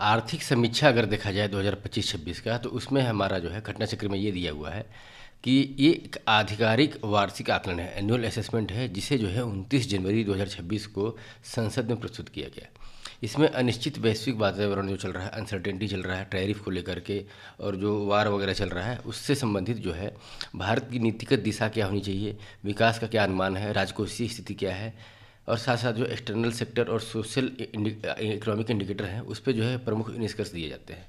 आर्थिक समीक्षा अगर देखा जाए 2025-26 का, तो उसमें हमारा जो है घटना चक्र में ये दिया हुआ है कि ये एक आधिकारिक वार्षिक आकलन है, एनुअल असेसमेंट है, जिसे जो है 29 जनवरी 2026 को संसद में प्रस्तुत किया गया। इसमें अनिश्चित वैश्विक वातावरण जो चल रहा है, अनसर्टेनिटी चल रहा है टैरिफ को लेकर के, और जो वार वगैरह चल रहा है, उससे संबंधित जो है भारत की नीतिगत दिशा क्या होनी चाहिए, विकास का क्या अनुमान है, राजकोषीय स्थिति क्या है, और साथ साथ जो एक्सटर्नल सेक्टर और सोशल इकोनॉमिक इंडिकेटर हैं, उस पर जो है प्रमुख निष्कर्ष दिए जाते हैं।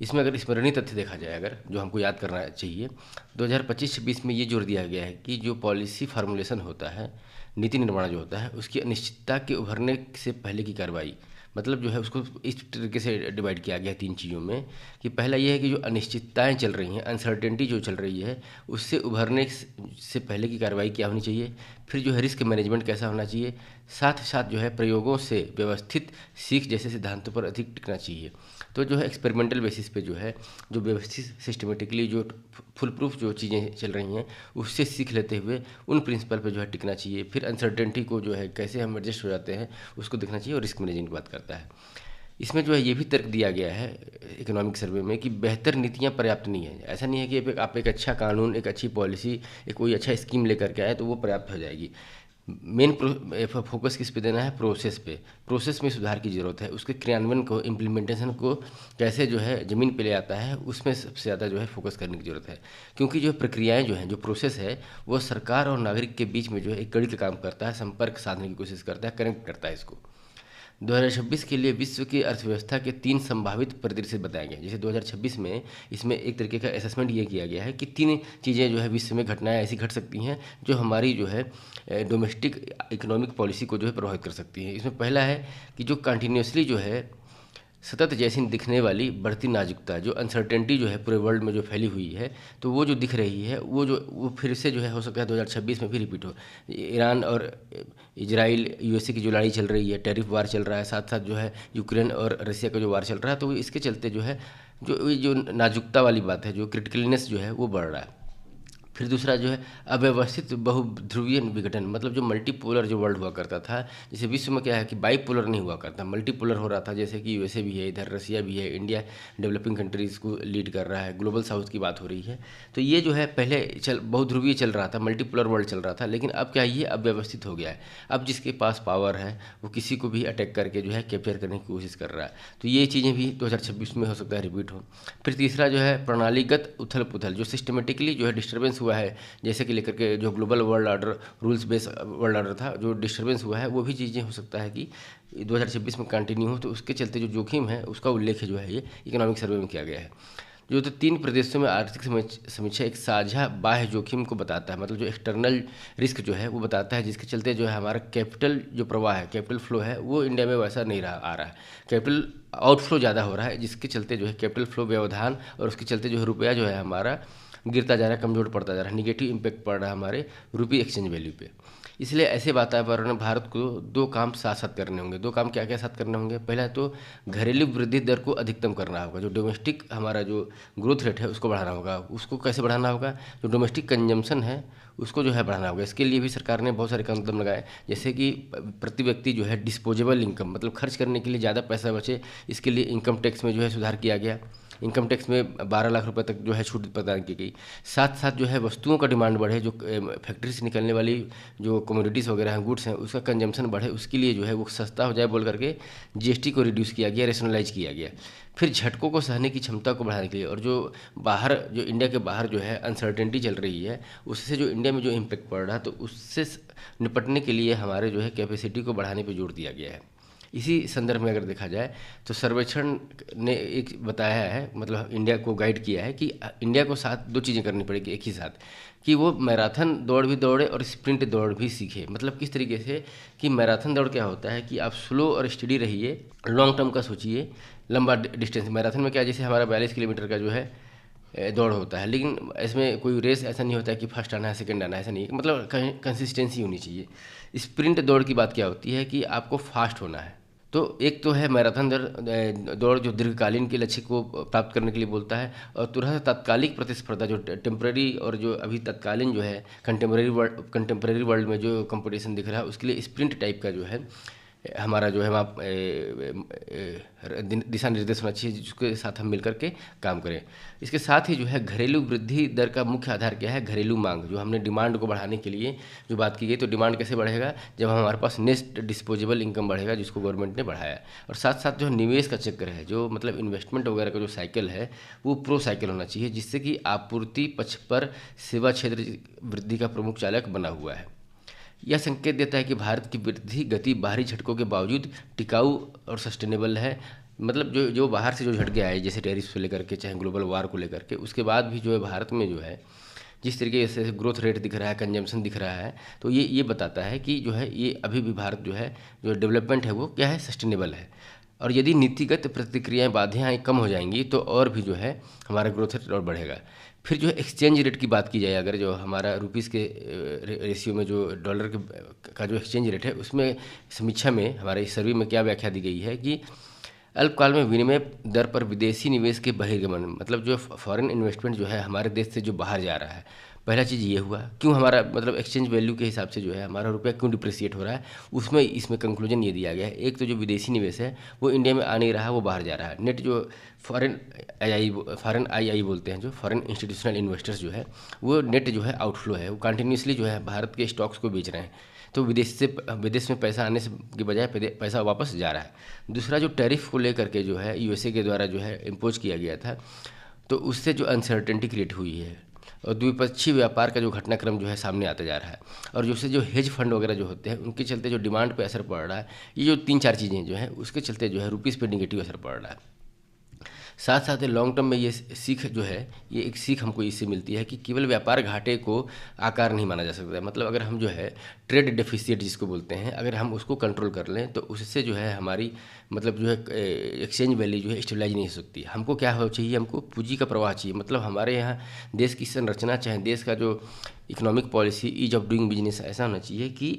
इसमें अगर स्मरणीय तथ्य देखा जाए, अगर जो हमको याद करना चाहिए, 2025-26 में ये जोर दिया गया है कि जो पॉलिसी फार्मूलेशन होता है, नीति निर्माण जो होता है, उसकी अनिश्चितता के उभरने से पहले की कार्रवाई, मतलब जो है उसको इस तरीके से डिवाइड किया गया है तीन चीज़ों में कि पहला ये है कि जो अनिश्चितताएं चल रही हैं, अनसर्टेनिटी जो चल रही है, उससे उभरने से पहले की कार्रवाई क्या होनी चाहिए, फिर जो है रिस्क मैनेजमेंट कैसा होना चाहिए, साथ ही साथ जो है प्रयोगों से व्यवस्थित सीख जैसे सिद्धांतों पर अधिक टिकना चाहिए। तो जो है एक्सपेरिमेंटल बेसिस पे जो है, जो व्यवस्थित सिस्टमेटिकली जो फुल प्रूफ जो चीज़ें चल रही हैं, उससे सीख लेते हुए उन प्रिंसिपल पे जो है टिकना चाहिए। फिर अनसर्टेनिटी को जो है कैसे हम एडजस्ट हो जाते हैं, उसको देखना चाहिए, और रिस्क मैनेजमेंट की बात करता है। इसमें जो है ये भी तर्क दिया गया है इकोनॉमिक सर्वे में कि बेहतर नीतियाँ पर्याप्त नहीं है। ऐसा नहीं है कि आप एक अच्छा कानून, एक अच्छी पॉलिसी, एक कोई अच्छा स्कीम लेकर के आए तो वो पर्याप्त हो जाएगी। मेन फोकस किस पे देना है, प्रोसेस पे। प्रोसेस में सुधार की ज़रूरत है, उसके क्रियान्वयन को, इम्प्लीमेंटेशन को कैसे जो है ज़मीन पे ले आता है, उसमें सबसे ज़्यादा जो है फोकस करने की ज़रूरत है। क्योंकि जो प्रक्रियाएं जो हैं, जो प्रोसेस है, वो सरकार और नागरिक के बीच में जो है एक कड़ी का काम करता है, संपर्क साधने की कोशिश करता है, कनेक्ट करता है इसको। 2026 के लिए विश्व की अर्थव्यवस्था के तीन संभावित परिदृश्य बताए गए। जैसे 2026 में इसमें एक तरीके का असेसमेंट ये किया गया है कि तीन चीज़ें जो है विश्व में घटनाएं ऐसी घट सकती हैं जो हमारी जो है डोमेस्टिक इकोनॉमिक पॉलिसी को जो है प्रभावित कर सकती हैं। इसमें पहला है कि जो कंटिन्यूसली जो है सतत जैसी दिखने वाली बढ़ती नाजुकता, जो अनसर्टेनिटी जो है पूरे वर्ल्ड में जो फैली हुई है, तो वो जो दिख रही है, वो फिर से जो है हो सकता है 2026 में फिर रिपीट हो। ईरान और इजराइल यूएसए की जो लड़ाई चल रही है, टैरिफ वार चल रहा है, साथ साथ जो है यूक्रेन और रसिया का जो वार चल रहा है, तो इसके चलते जो है जो नाजुकता वाली बात है, जो क्रिटिकलनेस जो है वो बढ़ रहा है। फिर दूसरा जो है अव्यवस्थित बहुध्रुवीय विघटन, मतलब जो मल्टीपोलर जो वर्ल्ड हुआ करता था, जैसे विश्व में क्या है कि बाईपोलर नहीं हुआ करता, मल्टीपोलर हो रहा था। जैसे कि यूएसए भी है, इधर रसिया भी है, इंडिया डेवलपिंग कंट्रीज़ को लीड कर रहा है, ग्लोबल साउथ की बात हो रही है। तो ये जो है पहले बहुध्रुवीय चल रहा था, मल्टीपोलर वर्ल्ड चल रहा था, लेकिन अब क्या ये अव्यवस्थित हो गया है। अब जिसके पास पावर है वो किसी को भी अटैक करके जो है कैप्चर करने की कोशिश कर रहा है। तो ये चीज़ें भी 2026 में हो सकता है रिपीट हो। फिर तीसरा जो है प्रणालीगत उथल पुथल, जो सिस्टमेटिकली जो है डिस्टर्बेंस हुआ है, जैसे कि लेकर के जो global world order, rules based world order था, जो डिस्टर्बेंस हुआ है, वो भी चीज़ें हो सकता है कि 2026 में कंटिन्यू हो। तो उसके चलते जो जोखिम है उसका उल्लेख जो है ये इकोनॉमिक सर्वे में किया गया है। जो तो तीन प्रदेशों में आर्थिक समीक्षा एक साझा बाह्य जोखिम को बताता है, मतलब जो एक्सटर्नल रिस्क जो है वो बताता है, जिसके चलते जो है हमारा कैपिटल जो प्रवाह है, कैपिटल फ्लो है, वो इंडिया में वैसा नहीं आ रहा है। कैपिटल आउटफ्लो ज़्यादा हो रहा है, जिसके चलते जो है कैपिटल फ्लो व्यवधान, और उसके चलते जो है रुपया जो है हमारा गिरता जा रहा है, कमज़ोर पड़ता जा रहा है, निगेटिव इम्पैक्ट पड़ रहा है हमारे रुपी एक्सचेंज वैल्यू पे। इसलिए ऐसे वातावरण में भारत को दो काम साथ साथ करने होंगे। दो काम क्या क्या साथ करने होंगे? पहला तो घरेलू वृद्धि दर को अधिकतम करना होगा, जो डोमेस्टिक हमारा जो ग्रोथ रेट है उसको बढ़ाना होगा। उसको कैसे बढ़ाना होगा? जो डोमेस्टिक कंजम्पशन है उसको जो है बढ़ाना होगा। इसके लिए भी सरकार ने बहुत सारे कदम लगाए, जैसे कि प्रति व्यक्ति जो है डिस्पोजेबल इनकम, मतलब खर्च करने के लिए ज़्यादा पैसा बचे, इसके लिए इनकम टैक्स में जो है सुधार किया गया। इनकम टैक्स में 12 लाख रुपए तक जो है छूट प्रदान की गई। साथ साथ जो है वस्तुओं का डिमांड बढ़े, जो फैक्ट्री से निकलने वाली जो कमोडिटीज़ वगैरह हैं, गुड्स हैं, उसका कंजम्पशन बढ़े, उसके लिए जो है वो सस्ता हो जाए बोल करके जीएसटी को रिड्यूस किया गया, रेशनलाइज किया गया। फिर झटकों को सहने की क्षमता को बढ़ाने के लिए, और जो इंडिया के बाहर जो है अनसर्टेनिटी चल रही है, उससे जो इंडिया में जो इम्पैक्ट पड़ रहा है, तो उससे निपटने के लिए हमारे जो है कैपेसिटी को बढ़ाने पर जोर दिया गया है। इसी संदर्भ में अगर देखा जाए तो सर्वेक्षण ने एक बताया है, मतलब इंडिया को गाइड किया है कि इंडिया को साथ दो चीज़ें करनी पड़ेगी एक ही साथ, कि वो मैराथन दौड़ भी दौड़े और स्प्रिंट दौड़ भी सीखे। मतलब किस तरीके से कि मैराथन दौड़ क्या होता है कि आप स्लो और स्टडी रहिए, लॉन्ग टर्म का सोचिए, लंबा डिस्टेंस। मैराथन में क्या, जैसे हमारा 42 किलोमीटर का जो है दौड़ होता है, लेकिन इसमें कोई रेस ऐसा नहीं होता है कि फर्स्ट आना है सेकंड आना है, ऐसा नहीं है। मतलब कंसिस्टेंसी होनी चाहिए। स्प्रिंट दौड़ की बात क्या होती है कि आपको फास्ट होना है। तो एक तो है मैराथन दौड़ जो दीर्घकालीन के लक्ष्य को प्राप्त करने के लिए बोलता है, और दूसरा तात्कालिक प्रतिस्पर्धा जो टेम्पररी, और जो अभी तत्कालीन जो है कंटेम्पररी वर्ल्ड में जो कंपटीशन दिख रहा है, उसके लिए स्प्रिंट टाइप का जो है हमारा जो है वहाँ दिशा निर्देश होना चाहिए, जिसके साथ हम मिलकर के काम करें। इसके साथ ही जो है घरेलू वृद्धि दर का मुख्य आधार क्या है? घरेलू मांग। जो हमने डिमांड को बढ़ाने के लिए जो बात की गई, तो डिमांड कैसे बढ़ेगा? जब हमारे पास नेट डिस्पोजेबल इनकम बढ़ेगा, जिसको गवर्नमेंट ने बढ़ाया। और साथ साथ जो निवेश का चक्र है, जो मतलब इन्वेस्टमेंट वगैरह का जो साइकिल है, वो प्रो साइकिल होना चाहिए, जिससे कि आपूर्ति पक्ष पर सेवा क्षेत्र वृद्धि का प्रमुख चालक बना हुआ है। यह संकेत देता है कि भारत की वृद्धि गति बाहरी झटकों के बावजूद टिकाऊ और सस्टेनेबल है। मतलब जो जो बाहर से जो झटके आए, जैसे टेरिफ से लेकर के चाहे ग्लोबल वार को लेकर के, उसके बाद भी जो है भारत में जो है जिस तरीके से ग्रोथ रेट दिख रहा है, कंजम्पशन दिख रहा है, तो ये बताता है कि जो है ये अभी भी भारत जो है जो डेवलपमेंट है वो क्या है? सस्टेनेबल है। और यदि नीतिगत प्रतिक्रियाएं बाधाएं कम हो जाएंगी तो और भी जो है हमारा ग्रोथ रेट और बढ़ेगा। फिर जो है एक्सचेंज रेट की बात की जाए, अगर जो हमारा रुपीज़ के रेशियो में जो डॉलर का जो एक्सचेंज रेट है, उसमें समीक्षा में हमारे इस सर्वे में क्या व्याख्या दी गई है कि अल्पकाल में विनिमय दर पर विदेशी निवेश के बहिर्गमन, मतलब जो फॉरेन इन्वेस्टमेंट जो है हमारे देश से जो बाहर जा रहा है, पहला चीज़ ये हुआ। क्यों हमारा मतलब एक्सचेंज वैल्यू के हिसाब से जो है हमारा रुपया क्यों डिप्रिसिएट हो रहा है, उसमें इसमें कंक्लूजन ये दिया गया है। एक तो जो विदेशी निवेश है वो इंडिया में आ नहीं रहा, वो बाहर जा रहा है। नेट जो फॉरेन आई बोलते हैं, जो फॉरेन इंस्टीट्यूशनल इन्वेस्टर्स जो है, वो नेट जो है आउटफ्लो है, वो कंटिन्यूसली जो है भारत के स्टॉक्स को बेच रहे हैं। तो विदेश में पैसा आने से के बजाय पैसा वापस जा रहा है। दूसरा जो टैरिफ को लेकर के जो है यूएसए के द्वारा जो है इम्पोज किया गया था, तो उससे जो अनसर्टेनिटी क्रिएट हुई है और द्विपक्षीय व्यापार का जो घटनाक्रम जो है सामने आता जा रहा है, और जो से जो हेज फंड वगैरह जो होते हैं उनके चलते जो डिमांड पे असर पड़ रहा है, ये जो 3-4 चीज़ें जो हैं उसके चलते जो है रुपीज़ पे निगेटिव असर पड़ रहा है। साथ साथ लॉन्ग टर्म में ये सीख जो है, ये एक सीख हमको इससे मिलती है कि केवल व्यापार घाटे को आकार नहीं माना जा सकता है। मतलब अगर हम जो है ट्रेड डेफिसिट जिसको बोलते हैं, अगर हम उसको कंट्रोल कर लें तो उससे जो है हमारी मतलब जो है एक्सचेंज वैल्यू जो है स्टेबलाइज नहीं हो सकती। हमको क्या हो चाहिए? हमको पूंजी का प्रवाह चाहिए। मतलब हमारे यहाँ देश की संरचना, चाहे देश का जो economic policy, ease of doing business ऐसा होना चाहिए कि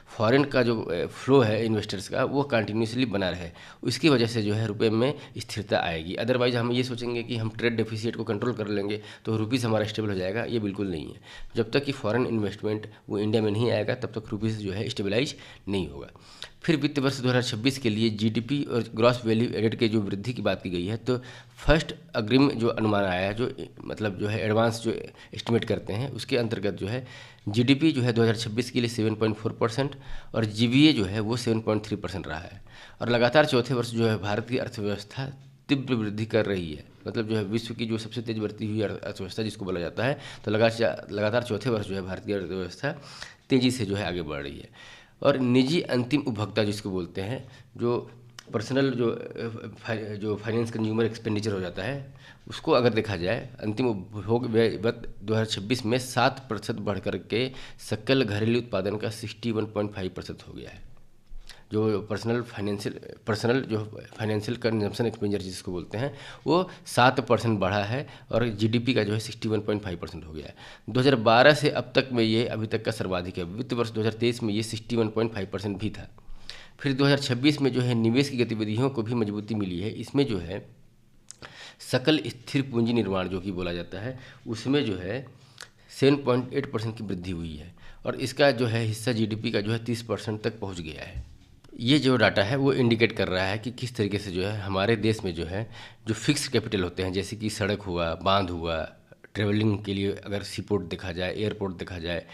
फॉरेन का जो फ्लो है इन्वेस्टर्स का, वो कंटिन्यूसली बना रहे। उसकी वजह से जो है रुपए में स्थिरता आएगी। अदरवाइज हम ये सोचेंगे कि हम ट्रेड डेफिसिट को कंट्रोल कर लेंगे तो रुपीज़ हमारा स्टेबल हो जाएगा, ये बिल्कुल नहीं है। जब तक कि फॉरेन इन्वेस्टमेंट वो इंडिया में नहीं आएगा, तब तक रुपीज़ जो है स्टेबलाइज नहीं होगा। फिर वित्त वर्ष 2026 के लिए जीडीपी और ग्रॉस वैल्यू एडेड के जो वृद्धि की बात की गई है, तो फर्स्ट अग्रिम जो अनुमान आया है, जो मतलब जो है एडवांस जो एस्टिमेट करते हैं, उसके अंतर्गत जो है जीडीपी जो है 2026 के लिए 7.4% और जीवीए जो है वो 7.3% रहा है। और लगातार चौथे वर्ष जो है भारत की अर्थव्यवस्था तीव्र वृद्धि कर रही है। मतलब जो है विश्व की जो सबसे तेज बढ़ती हुई अर्थव्यवस्था जिसको बोला जाता है, तो लगातार चौथे वर्ष जो है भारत की अर्थव्यवस्था तेज़ी से जो है आगे बढ़ रही है। और निजी अंतिम उपभोक्ता जिसको बोलते हैं, जो पर्सनल जो फाइनेंस कंज्यूमर एक्सपेंडिचर हो जाता है, उसको अगर देखा जाए, अंतिम उपभोग व्यय 2026 में 7% बढ़ कर के सकल घरेलू उत्पादन का 61.5% हो गया है। जो पर्सनल जो फाइनेंशियल कंजम्पशन एक्सपेंडिचर जिसको बोलते हैं, वो 7% बढ़ा है और जीडीपी का जो है 61.5% हो गया है। 2012 से अब तक में ये अभी तक का सर्वाधिक है। वित्त वर्ष 2023 में ये 61.5% भी था। फिर 2026 में जो है निवेश की गतिविधियों को भी मजबूती मिली है। इसमें जो है सकल स्थिर पूंजी निर्माण जो कि बोला जाता है, उसमें जो है 7.8% की वृद्धि हुई है और इसका जो है हिस्सा जीडीपी का जो है 30% तक पहुंच गया है। ये जो डाटा है वो इंडिकेट कर रहा है कि किस तरीके से जो है हमारे देश में जो है जो फिक्स कैपिटल होते हैं, जैसे कि सड़क हुआ, बांध हुआ, ट्रेवलिंग के लिए अगर सीपोर्ट देखा जाए, एयरपोर्ट देखा जाए,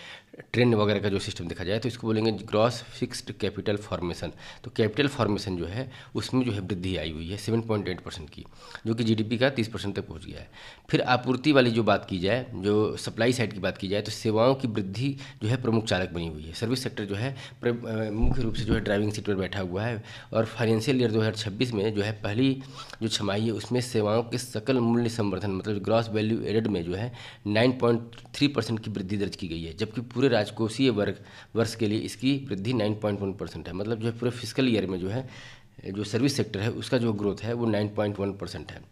ट्रेन वगैरह का जो सिस्टम देखा जाए, तो इसको बोलेंगे ग्रॉस फिक्स्ड कैपिटल फॉर्मेशन। तो कैपिटल फॉर्मेशन जो है उसमें जो है वृद्धि आई हुई है 7.8% की, जो कि जीडीपी का 30% तक पहुंच गया है। फिर आपूर्ति वाली जो बात की जाए, जो सप्लाई साइड की बात की जाए, तो सेवाओं की वृद्धि जो है प्रमुख चालक बनी हुई है। सर्विस सेक्टर जो है मुख्य रूप से जो है ड्राइविंग सीट पर बैठा हुआ है और फाइनेंशियल ईयर 2026 में जो है पहली जो छमाही है उसमें सेवाओं के सकल मूल्य संवर्धन, मतलब ग्रॉस वैल्यू एडेड में जो है 9.3% की वृद्धि दर्ज की गई है, जबकि पूरे राजकोषीय वर्ष के लिए इसकी वृद्धि 9.1% है। मतलब जो है पूरे फिस्कल ईयर में जो है जो सर्विस सेक्टर है उसका जो ग्रोथ है वो 9.1% है।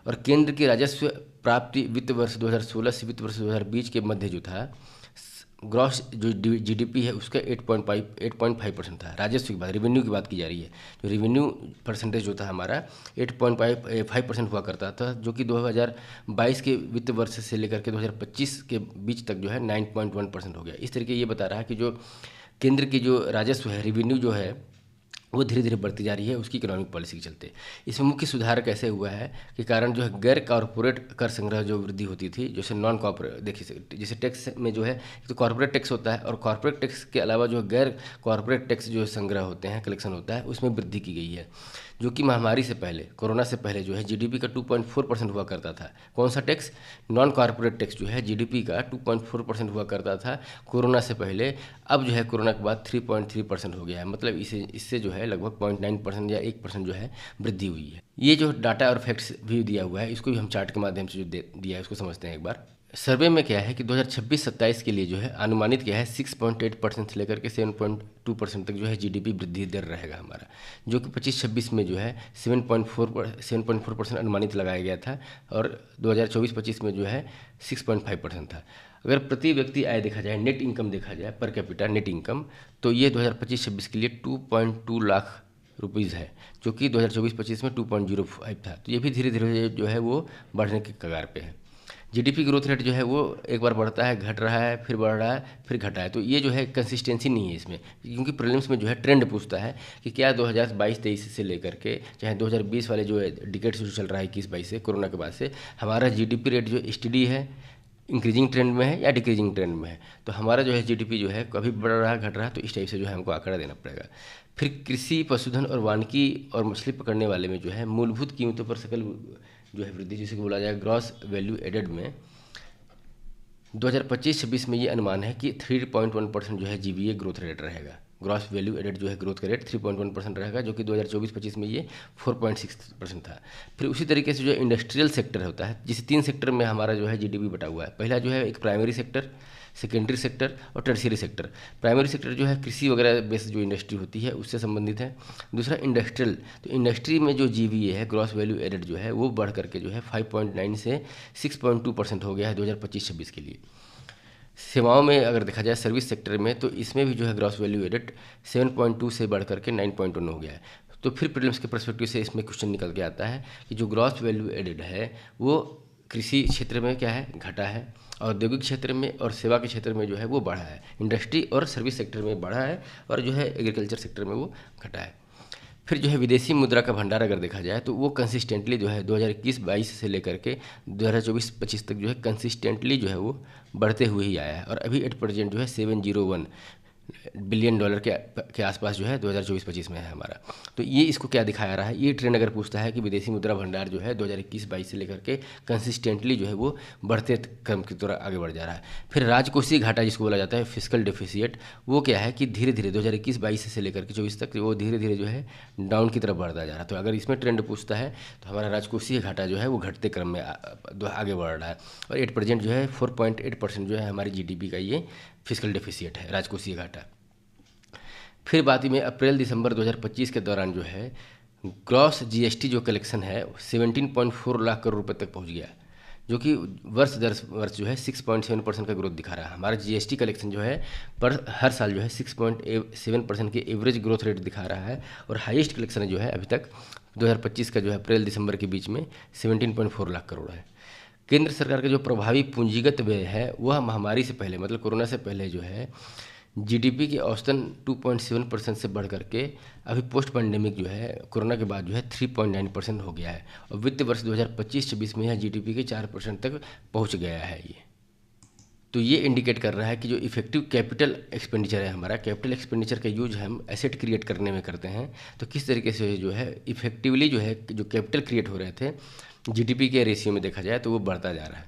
और केंद्र की राजस्व प्राप्ति वित्त वर्ष 2016 से वित्त वर्ष 2020 के मध्य जो था, ग्रॉस जो जीडीपी है उसका 8.5% था। राजस्व की बात, रेवेन्यू की बात की जा रही है। जो रेवेन्यू परसेंटेज जो था हमारा 8.5% हुआ करता था, जो कि 2022 के वित्त वर्ष से लेकर के 2025 के बीच तक जो है 9.1% हो गया। इस तरीके ये बता रहा है कि जो केंद्र की जो राजस्व है, रेवेन्यू जो है, वो धीरे धीरे बढ़ती जा रही है उसकी इकोनॉमिक पॉलिसी के चलते। इसमें मुख्य सुधार कैसे हुआ है कि कारण जो है गैर कॉरपोरेट कर संग्रह जो वृद्धि होती थी, जैसे नॉन कॉर्पोरेट, देखिए जैसे टैक्स में जो है तो कॉर्पोरेट टैक्स होता है, और कॉर्पोरेट टैक्स के अलावा जो गैर कॉर्पोरेट टैक्स जो संग्रह होते हैं, कलेक्शन होता है, उसमें वृद्धि की गई है। जो कि महामारी से पहले, कोरोना से पहले जो है जीडीपी का 2.4% हुआ करता था। कौन सा टैक्स? नॉन कॉर्पोरेट टैक्स जो है जीडीपी का 2.4% हुआ करता था कोरोना से पहले। अब जो है कोरोना के बाद 3.3% हो गया है। मतलब इससे जो है लगभग 0.9% या 1% जो है वृद्धि हुई है। ये जो डाटा और फैक्ट्स भी दिया हुआ है, इसको भी हम चार्ट के माध्यम से जो दिया है उसको समझते हैं एक बार। सर्वे में क्या है कि 2026-27 के लिए जो है अनुमानित क्या है 6.8% से लेकर के 7.2% तक जो है जीडीपी वृद्धि दर रहेगा हमारा, जो कि 25-26 में जो है 7.4% अनुमानित लगाया गया था, और 2024-25 में जो है 6.5% था। अगर प्रति व्यक्ति आय देखा जाए, नेट इनकम देखा जाए, पर कैपिटा नेट इनकम, तो ये 2025-26 के लिए 2.2 लाख रुपीज़ है, जो कि 2024-25 में 2.05 था। तो ये भी धीरे धीरे जो है वो बढ़ने के कगार पे है। जीडीपी ग्रोथ रेट जो है वो एक बार बढ़ता है, घट रहा है, फिर बढ़ रहा है, फिर घटा है। तो ये जो है कंसिस्टेंसी नहीं है इसमें, क्योंकि प्रीलिम्स में जो है ट्रेंड पूछता है कि क्या 2022-23 से लेकर के चाहे 2020 वाले जो है डिकेट से जो चल रहा है 21-22 से, कोरोना के बाद से, हमारा जीडीपी रेट जो स्टडी है, इंक्रीजिंग ट्रेंड में है या डिक्रीजिंग ट्रेंड में है। तो हमारा जो है जीडीपी जो है कभी बढ़ रहा है, घट रहा है, तो इस टाइप से जो है हमको आंकड़ा देना पड़ेगा। फिर कृषि, पशुधन और वानिकी और मछली पकड़ने वाले में जो है मूलभूत कीमतों पर सकल जो है वृद्धि, जिसे बोला जाए ग्रॉस वैल्यू एडेड में, 2025-26 में ये अनुमान है कि 3.1% जो है जीवीए ग्रोथ रेट रहेगा। ग्रॉस वैल्यू एडेड जो है ग्रोथ का रेट 3.1% रहेगा, जो कि 2024-25 में ये 4.6% था। फिर उसी तरीके से जो इंडस्ट्रियल सेक्टर होता है, जिसे 3 सेक्टर में हमारा जो है जीडीपी बटा हुआ है। पहला जो है एक प्राइमरी सेक्टर, सेकेंडरी सेक्टर और टर्शियरी सेक्टर। प्राइमरी सेक्टर जो है कृषि वगैरह बेस्ड जो इंडस्ट्री होती है उससे संबंधित है। दूसरा इंडस्ट्रियल, तो इंडस्ट्री में जो जीवीए है ग्रॉस वैल्यू एडेड जो है वो बढ़ करके जो है 5.9 से 6.2% हो गया है 2025-26 के लिए। सेवाओं में अगर देखा जाए सर्विस सेक्टर में, तो इसमें भी जो है ग्रॉस वैल्यू एडेड 7.2 से बढ़ करके 9.1 हो गया है। तो फिर प्रीलिम्स के पर्सपेक्टिव से इसमें क्वेश्चन निकल के आता है कि जो ग्रॉस वैल्यू एडेड है वो कृषि क्षेत्र में क्या है, घटा है, औद्योगिक क्षेत्र में और सेवा के क्षेत्र में जो है वो बढ़ा है, इंडस्ट्री और सर्विस सेक्टर में बढ़ा है, और जो है एग्रीकल्चर सेक्टर में वो घटा है। फिर जो है विदेशी मुद्रा का भंडार अगर देखा जाए तो वो कंसिस्टेंटली जो है 2021-22 से लेकर के 2024-25 तक जो है कंसिस्टेंटली जो है वो बढ़ते हुए ही आया है, और अभी एट प्रेजेंट जो है $701 बिलियन के आसपास जो है 2024-25 में है हमारा। तो ये इसको क्या दिखाया रहा है, ये ट्रेंड अगर पूछता है कि विदेशी मुद्रा भंडार जो है 2021-22 से लेकर के कंसिस्टेंटली जो है वो बढ़ते क्रम की तरह आगे बढ़ जा रहा है। फिर राजकोषीय घाटा जिसको बोला जाता है फिस्कल डेफिसिट, वो क्या है कि धीरे धीरे 2021-22 से लेकर के 24 तक वो धीरे धीरे जो है डाउन की तरफ बढ़ता जा रहा है। तो अगर इसमें ट्रेंड पूछता है तो हमारा राजकोषीय घाटा जो है वो घटते क्रम में आगे बढ़ रहा है, और एट प्रेजेंट जो है 4.8% जो है हमारी जीडीपी का ये फिस्कल डेफिसिट है, राजकोषीय घाटा। फिर बात में अप्रैल दिसंबर 2025 के दौरान जो है ग्रॉस जीएसटी जो कलेक्शन है 17.4 लाख करोड़ रुपए तक पहुंच गया, जो कि वर्ष दर वर्ष जो है 6.7% का ग्रोथ दिखा रहा है। हमारा जीएसटी कलेक्शन जो है पर हर साल जो है 6.7% के एवरेज ग्रोथ रेट दिखा रहा है, और हाईएस्ट कलेक्शन जो है अभी तक 2025 का जो है अप्रैल दिसंबर के बीच में 17.4 लाख करोड़ है। केंद्र सरकार का जो प्रभावी पूंजीगत व्यय है वह महामारी से पहले, मतलब कोरोना से पहले जो है जीडीपी के औसतन 2.7% से बढ़ करके अभी पोस्ट पैंडेमिक जो है कोरोना के बाद जो है 3.9% हो गया है, और वित्त वर्ष 2025-26 में यह जीडीपी के 4% तक पहुंच गया है ये। तो ये इंडिकेट कर रहा है कि जो इफेक्टिव कैपिटल एक्सपेंडिचर है हमारा, कैपिटल एक्सपेंडिचर का यूज हम एसेट क्रिएट करने में करते हैं, तो किस तरीके से जो है इफेक्टिवली जो है जो कैपिटल क्रिएट हो रहे थे जीडीपी के रेशियो में देखा जाए तो वो बढ़ता जा रहा है।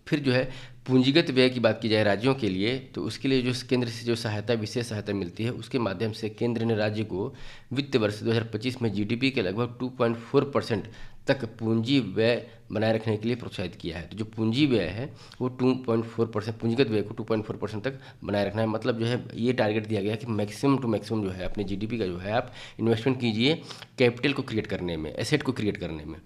फिर जो है पूंजीगत व्यय की बात की जाए राज्यों के लिए, तो उसके लिए जो केंद्र से जो सहायता, विशेष सहायता मिलती है उसके माध्यम से केंद्र ने राज्य को वित्त वर्ष 2025 में जीडीपी के लगभग 2.4% तक पूंजी व्यय बनाए रखने के लिए प्रोत्साहित किया है। तो जो पूंजी व्यय है वो 2.4%, पूंजीगत व्यय को 2.4% तक बनाए रखना है। मतलब जो है ये टारगेट दिया गया है कि मैक्सिमम टू मैक्सिमम जो है अपने जीडीपी का जो है आप इन्वेस्टमेंट कीजिए कैपिटल को क्रिएट करने में, एसेट को क्रिएट करने में।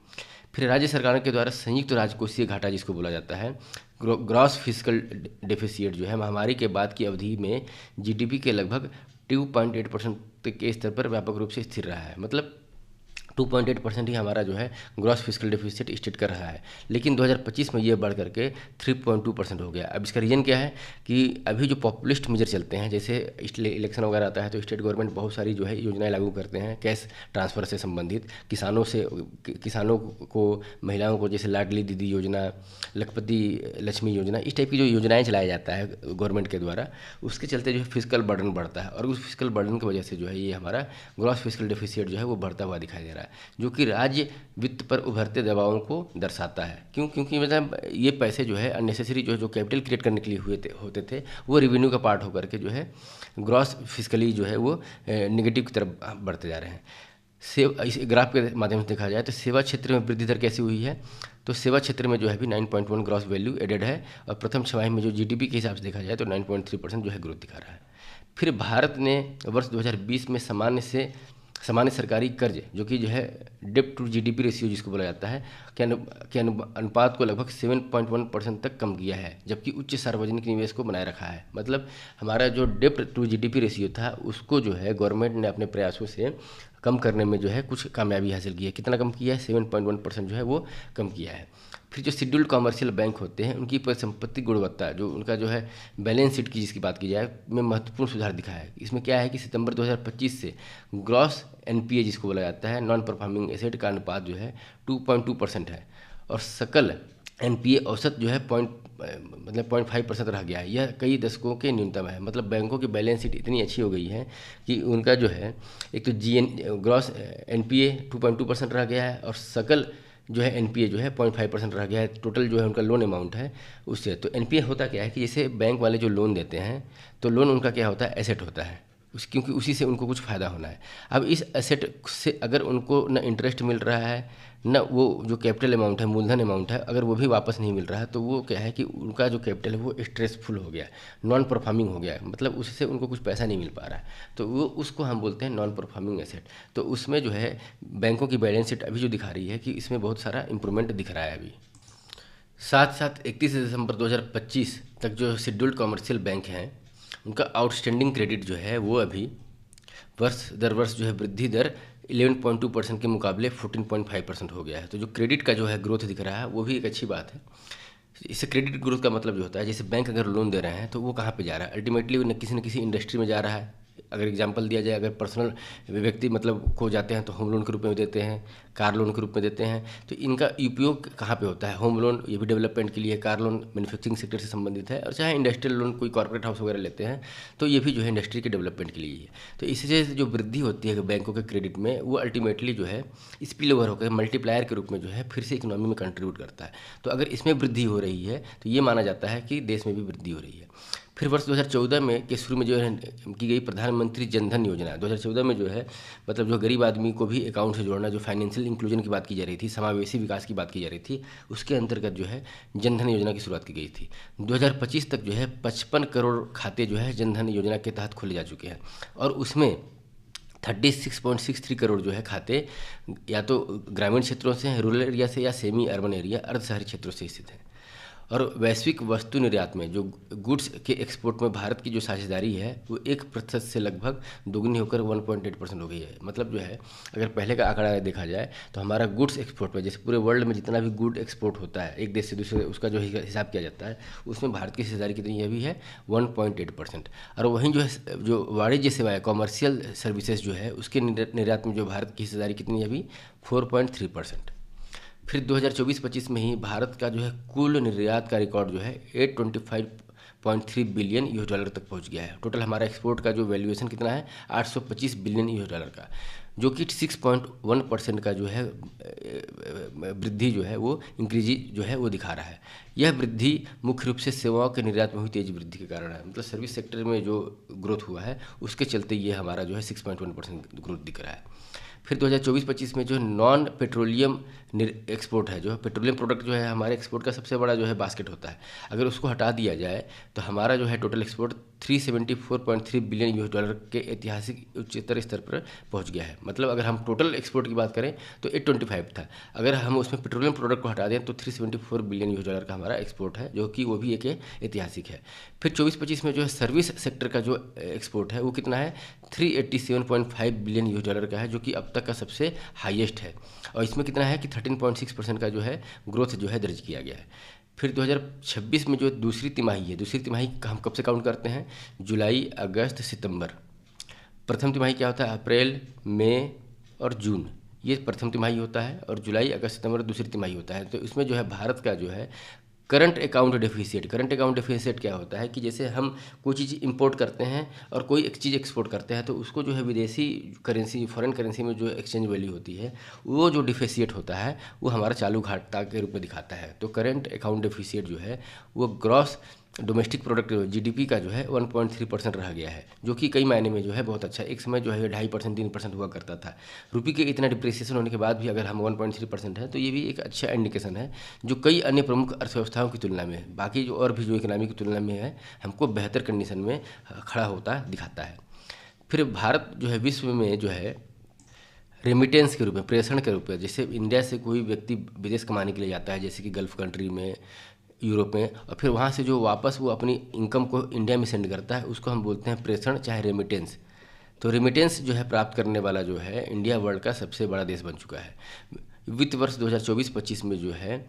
फिर राज्य सरकारों के द्वारा संयुक्त राजकोषीय घाटा जिसको बोला जाता है, ग्रॉस फिस्कल डेफिसिट जो है महामारी के बाद की अवधि में जीडीपी के लगभग 2.8% के स्तर पर व्यापक रूप से स्थिर रहा है। मतलब 2.8% ही हमारा जो है ग्रॉस फिस्कल डेफिसिट स्टेट कर रहा है, लेकिन 2025 में ये बढ़ करके 3.2% हो गया। अब इसका रीज़न क्या है कि अभी जो पॉपुलिस्ट मेजर चलते हैं, जैसे इलेक्शन वगैरह आता है तो स्टेट गवर्नमेंट बहुत सारी जो है योजनाएं लागू करते हैं कैश ट्रांसफ़र से संबंधित, किसानों को, महिलाओं को, जैसे लाडली दीदी योजना, लखपति लक्ष्मी योजना, इस टाइप की जो योजनाएँ चलाया जाता है गवर्नमेंट के द्वारा, उसके चलते जो है फिजिकल बर्डन बढ़ता है, और उस फिजिकल बर्डन की वजह से जो है ये हमारा ग्रॉस फिजिकल डेफिसिट जो है वो बढ़ता हुआ दिखाई दे रहा है, जो कि राज्य वित्त पर उभरते दबावों को दर्शाता है। क्योंकि मतलब ये पैसे जो है अननेसेसरी जो कैपिटल क्रिएट करने के लिए होते थे वो रेवेन्यू का पार्ट होकर के जो है ग्रॉस फिजिकली जो है वो नेगेटिव की तरफ बढ़ते जा रहे हैं। इस ग्राफ के माध्यम से देखा जाए तो सेवा क्षेत्र में वृद्धि दर कैसी हुई है, तो सेवा क्षेत्र में जो है अभी 9.1 ग्रॉस वैल्यू एडेड है, और प्रथम छमाही में जो जीडीपी के हिसाब से देखा जाए तो 9.3% जो है ग्रोथ दिखा रहा है। फिर भारत ने वर्ष 2020 में सामान्य सरकारी कर्ज, जो कि जो है डेब्ट टू जीडीपी रेशियो जिसको बोला जाता है, के अनुपात को लगभग 7.1% तक कम किया है, जबकि उच्च सार्वजनिक निवेश को बनाए रखा है। मतलब हमारा जो डेब्ट टू जीडीपी रेशियो था उसको जो है गवर्नमेंट ने अपने प्रयासों से कम करने में जो है कुछ कामयाबी हासिल की है। कितना कम किया है? 7.1% जो है वो कम किया है। फिर जो शेड्यूल्ड कॉमर्शियल बैंक होते हैं उनकी परिसंपत्ति गुणवत्ता, जो उनका जो है बैलेंस शीट की जिसकी बात की जाए, में महत्वपूर्ण सुधार दिखा है। इसमें क्या है कि सितंबर 2025 से ग्रॉस एनपीए जिसको बोला जाता है, नॉन परफॉर्मिंग एसेट का अनुपात जो है 2.2% है, और सकल एनपीए औसत जो है 0.5% रह गया है। यह कई दशकों के न्यूनतम है। मतलब बैंकों की बैलेंस शीट इतनी अच्छी हो गई है कि उनका जो है एक तो ग्रॉस एनपीए 2.2% रह गया है, और सकल जो है एनपीए जो है 0.5% रह गया है। टोटल जो है उनका लोन अमाउंट है उससे। तो एनपीए होता क्या है कि जैसे बैंक वाले जो लोन देते हैं तो लोन उनका क्या होता है? एसेट होता है, क्योंकि उसी से उनको कुछ फ़ायदा होना है। अब इस एसेट से अगर उनको न इंटरेस्ट मिल रहा है, न वो जो कैपिटल अमाउंट है, मूलधन अमाउंट है, अगर वो भी वापस नहीं मिल रहा है, तो वो क्या है कि उनका जो कैपिटल है वो स्ट्रेसफुल हो गया, नॉन परफॉर्मिंग हो गया, मतलब उससे उनको कुछ पैसा नहीं मिल पा रहा है, तो वो उसको हम बोलते हैं नॉन परफॉर्मिंग एसेट। तो उसमें जो है बैंकों की बैलेंस शीट अभी जो दिखा रही है कि इसमें बहुत सारा इंप्रूवमेंट दिख रहा है अभी। साथ साथ 31 दिसंबर 2025 तक जो शेड्यूल्ड कॉमर्शियल बैंक हैं उनका आउटस्टैंडिंग क्रेडिट जो है वो अभी वर्ष दर वर्ष जो है वृद्धि दर 11.2% के मुकाबले 14.5% हो गया है। तो जो क्रेडिट का जो है ग्रोथ दिख रहा है वो भी एक अच्छी बात है। इससे क्रेडिट ग्रोथ का मतलब जो होता है, जैसे बैंक अगर लोन दे रहे हैं तो वो कहाँ पे जा रहा है? अल्टीमेटली वो किसी न किसी इंडस्ट्री में जा रहा है। अगर एग्जांपल दिया जाए, अगर पर्सनल व्यक्ति मतलब को जाते हैं तो होम लोन के रूप में देते हैं, कार लोन के रूप में देते हैं, तो इनका उपयोग कहाँ पे होता है? होम लोन ये भी डेवलपमेंट के लिए, कार लोन मैन्युफैक्चरिंग सेक्टर से संबंधित है, और चाहे इंडस्ट्रियल लोन कोई कॉर्पोरेट हाउस वगैरह लेते हैं तो ये भी जो है इंडस्ट्री के डेवलपमेंट के लिए ही है। तो इससे जो वृद्धि होती है बैंकों के क्रेडिट में, वो अल्टीमेटली जो है स्पिल ओवर होकर मल्टीप्लायर के रूप में जो है फिर से इकोनॉमी में कंट्रीब्यूट करता है। तो अगर इसमें वृद्धि हो रही है तो ये माना जाता है कि देश में भी वृद्धि हो रही है। फिर वर्ष 2014 में के शुरू में जो है की गई प्रधानमंत्री जनधन योजना, 2014 में जो है मतलब जो गरीब आदमी को भी अकाउंट से जोड़ना, जो फाइनेंशियल इंक्लूजन की बात की जा रही थी, समावेशी विकास की बात की जा रही थी, उसके अंतर्गत जो है जनधन योजना की शुरुआत की गई थी। 2025 तक जो है 55 करोड़ खाते जो है जनधन योजना के तहत खोले जा चुके हैं, और उसमें 36.63 करोड़ जो है खाते या तो ग्रामीण क्षेत्रों से हैं, रूरल एरिया से, या सेमी अर्बन एरिया, अर्ध शहरी क्षेत्रों से स्थित हैं। और वैश्विक वस्तु निर्यात में जो गुड्स के एक्सपोर्ट में भारत की जो साझेदारी है वो 1% से लगभग दोगुनी होकर 1.8% हो गई है। मतलब जो है अगर पहले का आंकड़ा देखा जाए तो हमारा गुड्स एक्सपोर्ट में, जैसे पूरे वर्ल्ड में जितना भी गुड एक्सपोर्ट होता है एक देश से दूसरे, उसका जो हिसाब किया जाता है, उसमें भारत की हिस्सेदारी कितनी अभी है? 1.8%। और वहीं जो वाणिज्य सेवाएँ, कॉमर्शियल सर्विसेज जो है, उसके निर्यात में जो भारत की हिस्सेदारी कितनी है अभी? 4.3%। फिर 2024-25 में ही भारत का जो है कुल निर्यात का रिकॉर्ड जो है 825.3 बिलियन यूएस डॉलर तक पहुंच गया है। टोटल हमारा एक्सपोर्ट का जो वैल्यूएशन कितना है? 825 बिलियन यूएस डॉलर का, जो कि 6.1% का जो है वृद्धि जो है वो इंक्रीजी जो है वो दिखा रहा है। यह वृद्धि मुख्य रूप से सेवाओं के निर्यात में हुई तेज वृद्धि के कारण है। मतलब सर्विस सेक्टर में जो ग्रोथ हुआ है उसके चलते ये हमारा जो है 6.1% ग्रोथ दिख रहा है। फिर 2024-25 में जो नॉन पेट्रोलियम एक्सपोर्ट है, जो है पेट्रोलियम प्रोडक्ट जो है हमारे एक्सपोर्ट का सबसे बड़ा जो है बास्केट होता है, अगर उसको हटा दिया जाए तो हमारा जो है टोटल एक्सपोर्ट $374.3 बिलियन US के ऐतिहासिक उच्चतर स्तर पर पहुंच गया है। मतलब अगर हम टोटल एक्सपोर्ट की बात करें तो 825 था, अगर हम उसमें पेट्रोलियम प्रोडक्ट को हटा दें तो 374 बिलियन US का हमारा एक्सपोर्ट है, जो कि वो भी एक ऐतिहासिक है। फिर 24-25 में जो है सर्विस सेक्टर का जो एक्सपोर्ट है वो कितना है, 387.5 बिलियन US का है, जो कि अब तक का सबसे हाईएस्ट है। और इसमें कितना है कि 13.6% का जो है ग्रोथ जो है दर्ज किया गया है। फिर 2026 में जो दूसरी तिमाही है, दूसरी तिमाही का हम कब से काउंट करते हैं, जुलाई, अगस्त, सितंबर। प्रथम तिमाही क्या होता है, अप्रैल, मई और जून, ये प्रथम तिमाही होता है, और जुलाई, अगस्त, सितंबर दूसरी तिमाही होता है। तो इसमें जो है भारत का जो है करंट अकाउंट डेफिसिट क्या होता है कि जैसे हम कोई चीज़ इंपोर्ट करते हैं और कोई एक चीज़ एक्सपोर्ट करते हैं, तो उसको जो है विदेशी करेंसी, फॉरेन करेंसी में जो एक्सचेंज वैल्यू होती है, वो जो डिफिसिट होता है वो हमारा चालू घाटा के रूप में दिखाता है। तो करंट अकाउंट डेफिसिट जो है वो ग्रॉस डोमेस्टिक प्रोडक्ट GDP का जो है 1.3% रह गया है, जो कि कई मायने में जो है बहुत अच्छा है। एक समय जो है 2.5% 3% हुआ करता था। रुपये के इतना डिप्रिसिएशन होने के बाद भी अगर हम 1.3% है तो ये भी एक अच्छा इंडिकेशन है, जो कई अन्य प्रमुख अर्थव्यवस्थाओं की तुलना में, बाकी जो और भी जो इकोनॉमी की तुलना में है, हमको बेहतर कंडीशन में खड़ा होता दिखाता है। फिर भारत जो है विश्व में जो है रेमिटेंस के रूप में, प्रेषण के रूप में, जैसे इंडिया से कोई व्यक्ति विदेश कमाने के लिए जाता है, जैसे कि गल्फ़ कंट्री में, यूरोप में, और फिर वहाँ से जो वापस वो अपनी इनकम को इंडिया में सेंड करता है, उसको हम बोलते हैं प्रेषण, चाहे रेमिटेंस। तो रेमिटेंस जो है प्राप्त करने वाला जो है इंडिया वर्ल्ड का सबसे बड़ा देश बन चुका है। वित्त वर्ष 2024-25 में जो है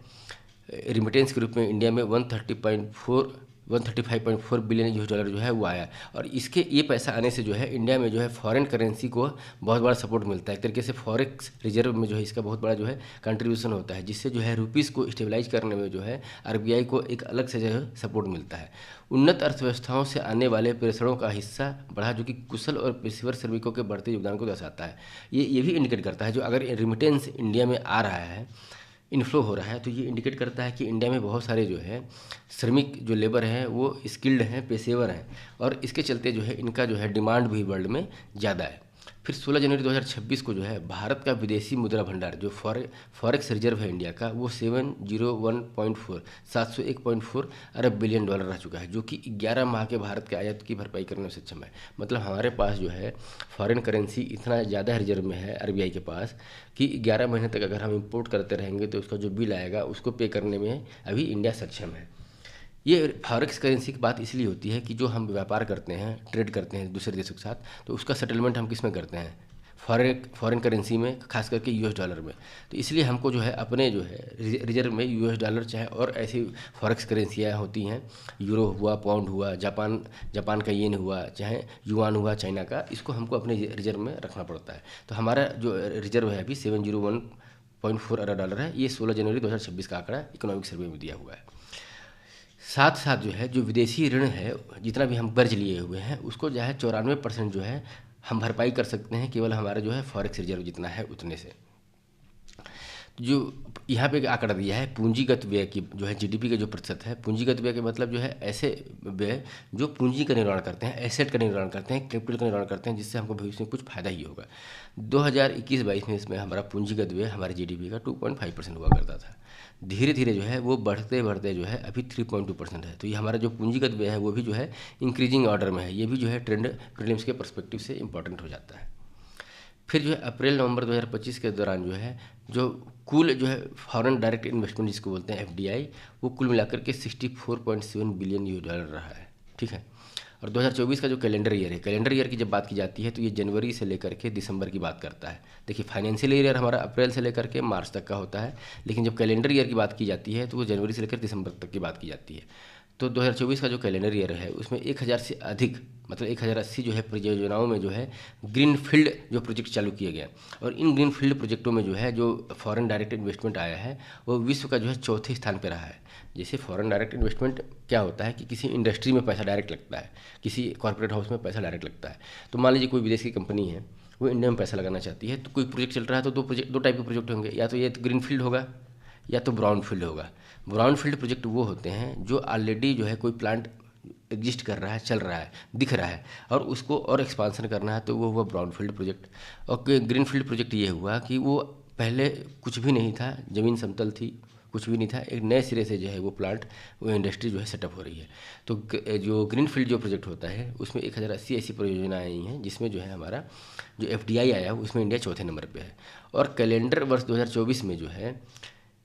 रेमिटेंस के रूप में इंडिया में 135.4 बिलियन US जो है वो आया। और इसके ये पैसा आने से जो है इंडिया में जो है फॉरेन करेंसी को बहुत बड़ा सपोर्ट मिलता है। एक तरीके से फॉरेक्स रिजर्व में जो है इसका बहुत बड़ा जो है कंट्रीब्यूशन होता है, जिससे जो है रुपीज़ को स्टेबलाइज करने में जो है RBI को एक अलग से जो है सपोर्ट मिलता है। उन्नत अर्थव्यवस्थाओं से आने वाले प्रेषणों का हिस्सा बढ़ा, जो कि कुशल और पेशेवर श्रमिकों के बढ़ते योगदान को दर्शाता है। ये भी इंडिकेट करता है, जो अगर रेमिटेंस इंडिया में आ रहा है, इनफ्लो हो रहा है, तो ये इंडिकेट करता है कि इंडिया में बहुत सारे जो है श्रमिक जो लेबर हैं वो स्किल्ड हैं, पेशेवर हैं, और इसके चलते जो है इनका जो है डिमांड भी वर्ल्ड में ज़्यादा है। फिर 16 जनवरी 2026 को जो है भारत का विदेशी मुद्रा भंडार जो फॉरेक्स रिजर्व है इंडिया का, वो 701.4 अरब बिलियन डॉलर रह चुका है, जो कि 11 माह के भारत के आयात की भरपाई करने में सक्षम है। मतलब हमारे पास जो है फॉरेन करेंसी इतना ज़्यादा रिजर्व में है RBI के पास कि 11 महीने तक अगर हम इंपोर्ट करते रहेंगे तो उसका जो बिल आएगा उसको पे करने में अभी इंडिया सक्षम है। ये फॉरेक्स करेंसी की बात इसलिए होती है कि जो हम व्यापार करते हैं, ट्रेड करते हैं दूसरे देशों के साथ, तो उसका सेटलमेंट हम किस में करते हैं, फॉरेन करेंसी में, खास करके US में। तो इसलिए हमको जो है अपने जो है रिजर्व में US चाहे और ऐसी फॉरेक्स करेंसियाँ होती हैं, यूरो हुआ, पाउंड हुआ, जापान का येन हुआ, चाहे युआन हुआ चाइना का, इसको हमको अपने रिजर्व में रखना पड़ता है। तो हमारा जो रिजर्व है अभी 701.4 अरब डॉलर है। ये 16 जनवरी 2026 का आंकड़ा इकोनॉमिक सर्वे में दिया हुआ है। साथ साथ जो है जो विदेशी ऋण है, जितना भी हम कर्ज लिए हुए हैं, उसको जो है 94% जो है हम भरपाई कर सकते हैं, केवल हमारा जो है फॉरेक्स रिजर्व जितना है उतने से। जो यहाँ पे आंकड़ा दिया है पूंजीगत व्यय की, जो है GDP का जो प्रतिशत है, पूंजीगत व्यय के मतलब जो है ऐसे व्यय जो पूंजी का निर्माण करते हैं, एसेट का निर्माण करते हैं, कैपिटल का निर्माण करते हैं, जिससे हमको भविष्य में कुछ फायदा ही होगा। 2021-22 में इसमें हमारा पूंजीगत व्यय हमारे GDP का 2.5% हुआ करता था। धीरे धीरे जो है वो बढ़ते बढ़ते जो है अभी 3.2% है। तो ये हमारा जो पूंजीगत व्यय है वो भी जो है इंक्रीजिंग ऑर्डर में है। ये भी जो है ट्रेंड प्रीलिम्स के पर्सपेक्टिव से इंपॉर्टेंट हो जाता है। फिर जो है अप्रैल-नवंबर 2025 के दौरान जो है जो कुल जो है फॉरेन डायरेक्ट इन्वेस्टमेंट जिसको बोलते हैं FDI, वो कुल मिलाकर के 64.7 बिलियन US रहा है। ठीक है। और 2024 का जो कैलेंडर ईयर है, कैलेंडर ईयर की जब बात की जाती है तो ये जनवरी से लेकर के दिसंबर की बात करता है। देखिए फाइनेंशियल ईयर हमारा अप्रैल से लेकर के मार्च तक का होता है, लेकिन जब कैलेंडर ईयर की बात की जाती है तो वो जनवरी से लेकर दिसंबर तक की बात की जाती है। तो 2024 का जो कैलेंडर ईयर है उसमें 1000 से अधिक, मतलब 1080 जो है परियोजनाओं में जो है ग्रीन फील्ड जो प्रोजेक्ट चालू किए गए, और इन ग्रीन फील्ड प्रोजेक्टों में जो है जो फॉरेन डायरेक्ट इन्वेस्टमेंट आया है वो विश्व का जो है चौथे स्थान पर रहा है। जैसे फॉरेन डायरेक्ट इन्वेस्टमेंट क्या होता है कि किसी इंडस्ट्री में पैसा डायरेक्ट लगता है, किसी कॉर्पोरेट हाउस में पैसा डायरेक्ट लगता है। तो मान लीजिए कोई विदेश की कंपनी है, वो इंडिया में पैसा लगाना चाहती है, तो कोई प्रोजेक्ट चल रहा है तो दो टाइप के प्रोजेक्ट होंगे, या तो ये ग्रीन फील्ड होगा या तो ब्राउन फील्ड होगा। ब्राउन फील्ड प्रोजेक्ट वो होते हैं जो ऑलरेडी जो है कोई प्लांट एग्जिस्ट कर रहा है, चल रहा है, दिख रहा है, और उसको और एक्सपांसन करना है, तो वो हुआ ब्राउन फील्ड प्रोजेक्ट। और ग्रीन फील्ड प्रोजेक्ट ये हुआ कि वो पहले कुछ भी नहीं था, ज़मीन समतल थी, कुछ भी नहीं था, एक नए सिरे से जो है वो इंडस्ट्री जो है सेटअप हो रही है। तो जो ग्रीनफील्ड जो प्रोजेक्ट होता है उसमें 1080 ऐसी परियोजनाएँ आई हैं जिसमें जो है हमारा जो FDI आया है उसमें इंडिया चौथे नंबर पे है। और कैलेंडर वर्ष 2024 में जो है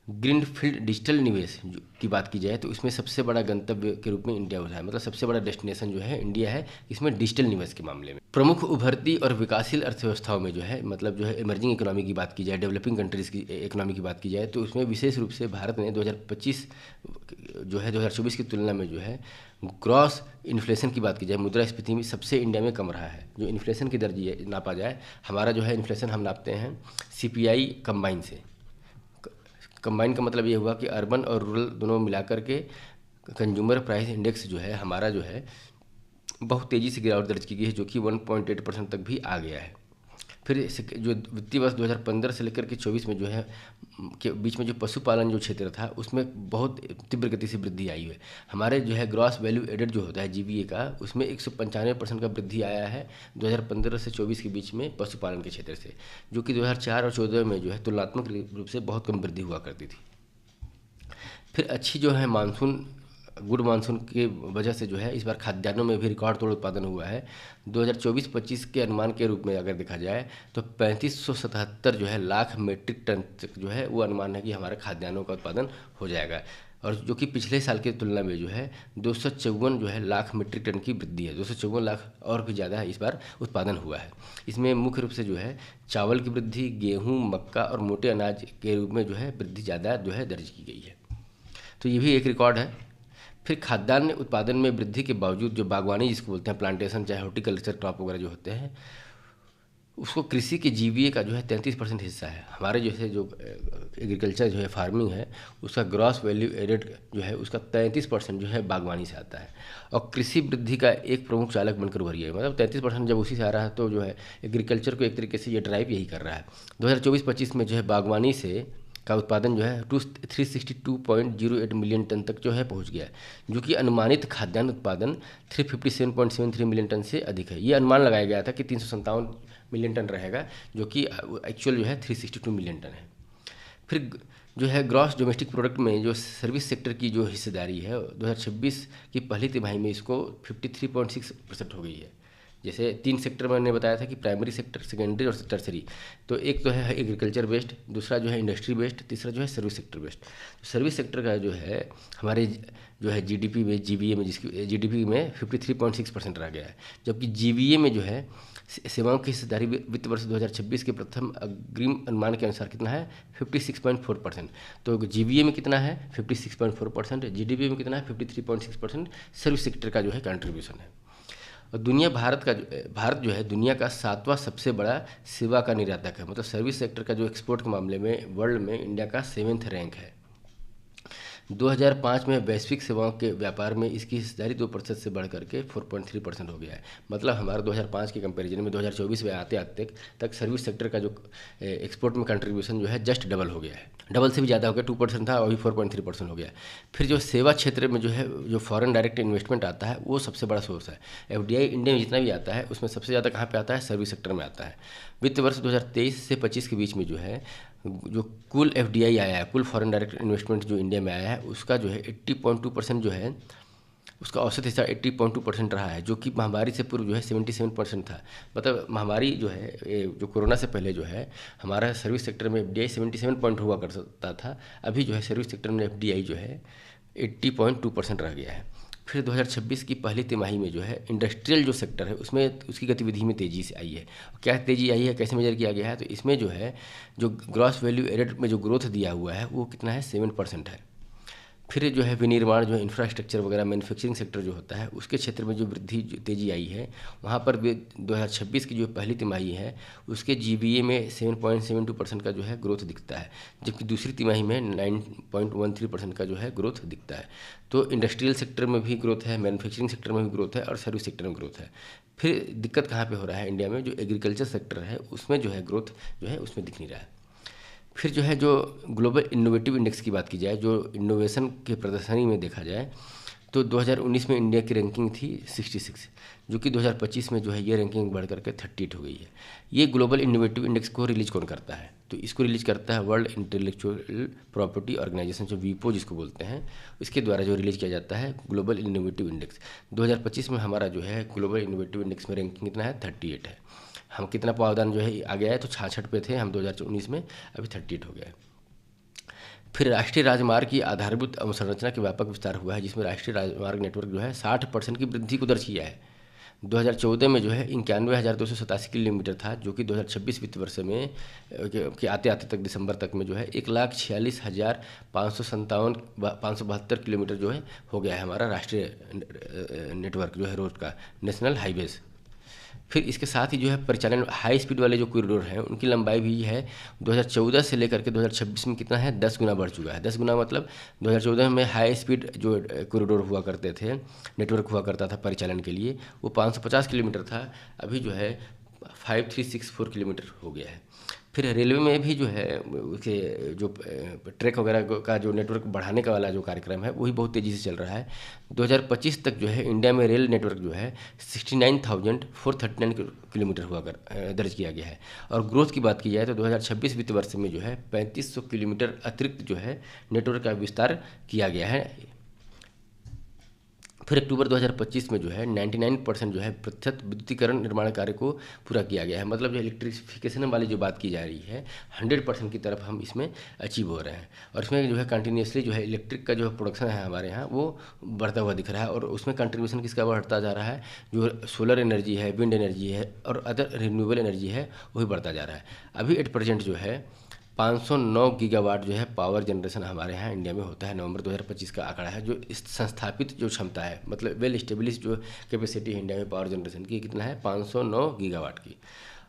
ग्रीनफील्ड डिजिटल निवेश की बात की जाए तो इसमें सबसे बड़ा गंतव्य के रूप में इंडिया उभरा है, मतलब सबसे बड़ा डेस्टिनेशन जो है इंडिया है इसमें डिजिटल निवेश के मामले में। प्रमुख उभरती और विकासशील अर्थव्यवस्थाओं में जो है मतलब जो है इमर्जिंग इकोनॉमी की बात की जाए, डेवलपिंग कंट्रीज़ की इकोनॉमी की बात की जाए तो उसमें विशेष रूप से भारत ने 2025 जो है 2024 की तुलना में जो है ग्रॉस इन्फ्लेशन की बात की जाए, मुद्रास्फीति में सबसे इंडिया में कम रहा है। जो इन्फ्लेशन की दर नापा जाए, हमारा जो है इन्फ्लेशन हम नापते हैं CPI कंबाइन से। कंबाइन का मतलब ये हुआ कि अर्बन और रूरल दोनों मिलाकर के कंज्यूमर प्राइस इंडेक्स जो है हमारा जो है बहुत तेज़ी से गिरावट दर्ज की गई है, जो कि 1.8% तक भी आ गया है। फिर जो वित्तीय वर्ष 2015 से लेकर के 24 में जो है के बीच में जो पशुपालन जो क्षेत्र था उसमें बहुत तीव्र गति से वृद्धि आई है। हमारे जो है ग्रॉस वैल्यू एडेड जो होता है GVA का, उसमें 195% का वृद्धि आया है 2015 से 24 के बीच में पशुपालन के क्षेत्र से, जो कि 2004 और 14 में जो है तुलनात्मक रूप से बहुत कम वृद्धि हुआ करती थी। फिर अच्छी जो है गुड मानसून की वजह से जो है इस बार खाद्यान्नों में भी रिकॉर्ड तोड़ उत्पादन हुआ है। 2024-25 के अनुमान के रूप में अगर देखा जाए तो 3577 जो है लाख मीट्रिक टन तक जो है वो अनुमान है कि हमारे खाद्यान्नों का उत्पादन हो जाएगा, और जो कि पिछले साल की तुलना में जो है 254 जो है लाख मीट्रिक टन की वृद्धि है। 254 लाख और भी ज़्यादा है इस बार उत्पादन हुआ है। इसमें मुख्य रूप से जो है चावल की वृद्धि, गेहूँ, मक्का और मोटे अनाज के रूप में जो है वृद्धि ज़्यादा जो है दर्ज की गई है, तो ये भी एक रिकॉर्ड है। फिर खाद्यान्न उत्पादन में वृद्धि के बावजूद जो बागवानी जिसको बोलते हैं, प्लांटेशन चाहे हॉर्टिकल्चर क्रॉप वगैरह जो होते हैं, उसको कृषि के GVA का जो है 33% हिस्सा है। हमारे जैसे जो एग्रीकल्चर जो है फार्मिंग है उसका ग्रॉस वैल्यू एडेड जो है उसका 33% जो है बागवानी से आता है, और कृषि वृद्धि का एक प्रमुख चालक बनकर उभरी है। मतलब 33% जब उसी से आ रहा है तो जो है एग्रीकल्चर को एक तरीके से ये ड्राइव यही कर रहा है। 2024-25 में जो है बागवानी से का उत्पादन जो है 362.08 मिलियन टन तक जो है पहुंच गया है, जो कि अनुमानित खाद्यान्न उत्पादन 357.73 मिलियन टन से अधिक है। ये अनुमान लगाया गया था कि 357 मिलियन टन रहेगा, जो कि एक्चुअल जो है 362 मिलियन टन है। फिर जो है ग्रॉस डोमेस्टिक प्रोडक्ट में जो सर्विस सेक्टर की जो हिस्सेदारी है 2026 की पहली तिमाही में इसको 53.6% हो गई है। जैसे 3 सेक्टर मैंने बताया था कि प्राइमरी सेक्टर, सेकेंडरी और टर्सरी, तो एक तो है एग्रीकल्चर बेस्ड, दूसरा जो है इंडस्ट्री बेस्ड, तीसरा जो है सर्विस सेक्टर बेस्ड। तो सर्विस सेक्टर का जो है हमारे जो है GDP में GVA में जिसकी GDP में 53.6% रह गया है, जबकि GVA में जो है सेवाओं की हिस्सेदारी वित्त वर्ष 2026 के प्रथम अग्रिम अनुमान के अनुसार कितना है 56.4%। तो GVA में कितना है 56.4%, GDP में कितना है 53.6%, सर्विस सेक्टर का जो है कंट्रीब्यूशन है। और भारत जो है दुनिया का 7वां सबसे बड़ा सेवा का निर्यातक है, मतलब सर्विस सेक्टर का जो एक्सपोर्ट के मामले में वर्ल्ड में इंडिया का 7वां रैंक है। 2005 में वैश्विक सेवाओं के व्यापार में इसकी हिस्सेदारी 2% से बढ़कर के 4.3% हो गया है। मतलब हमारा 2005 के कंपैरिजन में 2024 में आते आते तक सर्विस सेक्टर का जो एक्सपोर्ट में कंट्रीब्यूशन जो है जस्ट डबल हो गया है, डबल से भी ज़्यादा हो गया, 2% था अभी 4.3% हो गया। फिर जो सेवा क्षेत्र में जो है जो फॉरेन डायरेक्ट इन्वेस्टमेंट आता है वो सबसे बड़ा सोर्स है। FDI इंडिया में जितना भी आता है उसमें सबसे ज़्यादा कहाँ पे आता है, सर्विस सेक्टर में आता है। वित्त वर्ष 2023 से 25 के बीच में जो है जो कुल FDI आया है, कुल फॉरेन डायरेक्ट इन्वेस्टमेंट जो इंडिया में आया है उसका जो है 80.2% जो है उसका औसत हिस्सा 80.2% रहा है, जो कि महामारी से पूर्व जो है 77% था। मतलब महामारी जो है जो कोरोना से पहले जो है हमारा सर्विस सेक्टर में FDI 77 पॉइंट हुआ करता था, अभी जो है सर्विस सेक्टर में FDI जो है 80.2% रह गया है। फिर 2026 की पहली तिमाही में जो है इंडस्ट्रियल जो सेक्टर है उसमें उसकी गतिविधि में तेज़ी से आई है। क्या तेज़ी आई है, कैसे मेजर किया गया है, तो इसमें जो है जो ग्रॉस वैल्यू एडेड में जो ग्रोथ दिया हुआ है वो कितना है 7% है। फिर जो है विनिर्माण जो इंफ्रास्ट्रक्चर वगैरह मैन्युफैक्चरिंग सेक्टर जो होता है उसके क्षेत्र में जो वृद्धि तेज़ी आई है वहाँ पर भी 2026 की जो पहली तिमाही है उसके GVA में 7.72% का जो है ग्रोथ दिखता है, जबकि दूसरी तिमाही में 9.13% का जो है ग्रोथ दिखता है। तो इंडस्ट्रियल सेक्टर में भी ग्रोथ है, मैन्युफैक्चरिंग सेक्टर में भी ग्रोथ है और सर्विस सेक्टर में ग्रोथ है। फिर दिक्कत कहाँ पर हो रहा है इंडिया में, जो एग्रीकल्चर सेक्टर है उसमें जो है ग्रोथ जो है उसमें दिख नहीं रहा है। फिर जो है जो ग्लोबल इनोवेटिव इंडेक्स की बात की जाए, जो इनोवेशन के प्रदर्शनी में देखा जाए तो 2019 में इंडिया की रैंकिंग थी 66, जो कि 2025 में जो है ये रैंकिंग बढ़ करके 38 हो गई है। ये ग्लोबल इनोवेटिव इंडेक्स को रिलीज कौन करता है, तो इसको रिलीज करता है वर्ल्ड इंटेलेक्चुअल प्रॉपर्टी ऑर्गेनाइजेशन, जो वीपो जिसको बोलते हैं, इसके द्वारा जो रिलीज किया जाता है ग्लोबल इनोवेटिव इंडेक्स। 2025 में हमारा जो है ग्लोबल इनोवेटिव इंडेक्स में रैंकिंग कितना है, 38 है। हम कितना पावदान जो है आ गया है, तो 66 पे थे हम 2019 में, अभी 38 हो गया है। फिर राष्ट्रीय राजमार्ग की आधारभूत अवसंरचना के व्यापक विस्तार हुआ है, जिसमें राष्ट्रीय राजमार्ग नेटवर्क जो है 60% की वृद्धि को दर्ज किया है। 2014 में जो है 91,287 किलोमीटर था, जो कि 2026 वित्त वर्ष में के आते आते तक दिसंबर तक में जो है 1,46,572 किलोमीटर जो है हो गया है हमारा राष्ट्रीय नेटवर्क जो है रोड का, नेशनल हाईवेज। फिर इसके साथ ही जो है परिचालन हाई स्पीड वाले जो कॉरिडोर हैं उनकी लंबाई भी है 2014 से लेकर के 2026 में कितना है, 10 गुना बढ़ चुका है। 10 गुना मतलब 2014 में हाई स्पीड जो कॉरिडोर हुआ करते थे, नेटवर्क हुआ करता था परिचालन के लिए, वो 550 किलोमीटर था, अभी जो है 5364 किलोमीटर हो गया है। फिर रेलवे में भी जो है उसके जो ट्रैक वगैरह का जो नेटवर्क बढ़ाने का वाला जो कार्यक्रम है वही बहुत तेज़ी से चल रहा है। 2025 तक जो है इंडिया में रेल नेटवर्क जो है 69,439 किलोमीटर हुआ कर दर्ज किया गया है। और ग्रोथ की बात की जाए तो 2026 वित्त वर्ष में जो है 3500 किलोमीटर अतिरिक्त जो है नेटवर्क का विस्तार किया गया है। फिर अक्टूबर 2025 में जो है 99% जो है प्रतिशत विद्युतीकरण निर्माण कार्य को पूरा किया गया है। मतलब जो इलेक्ट्रिफिकेशन वाली जो बात की जा रही है 100% की तरफ हम इसमें अचीव हो रहे हैं। और इसमें जो है कंटिन्यूसली जो है इलेक्ट्रिक का जो प्रोडक्शन है हमारे यहाँ वो बढ़ता हुआ दिख रहा है। और उसमें कंट्रीब्यूशन किसका बढ़ता जा रहा है, जो सोलर एनर्जी है, विंड एनर्जी है और अदर रिन्यूएबल एनर्जी है वही बढ़ता जा रहा है। अभी एट प्रेजेंट जो है 509 गीगावाट जो है पावर जनरेशन हमारे यहाँ इंडिया में होता है। नवंबर 2025 का आंकड़ा है। जो इस संस्थापित जो क्षमता है, मतलब वेल स्टेब्लिश जो कैपेसिटी है इंडिया में पावर जनरेशन की, कितना है, 509 गीगावाट की।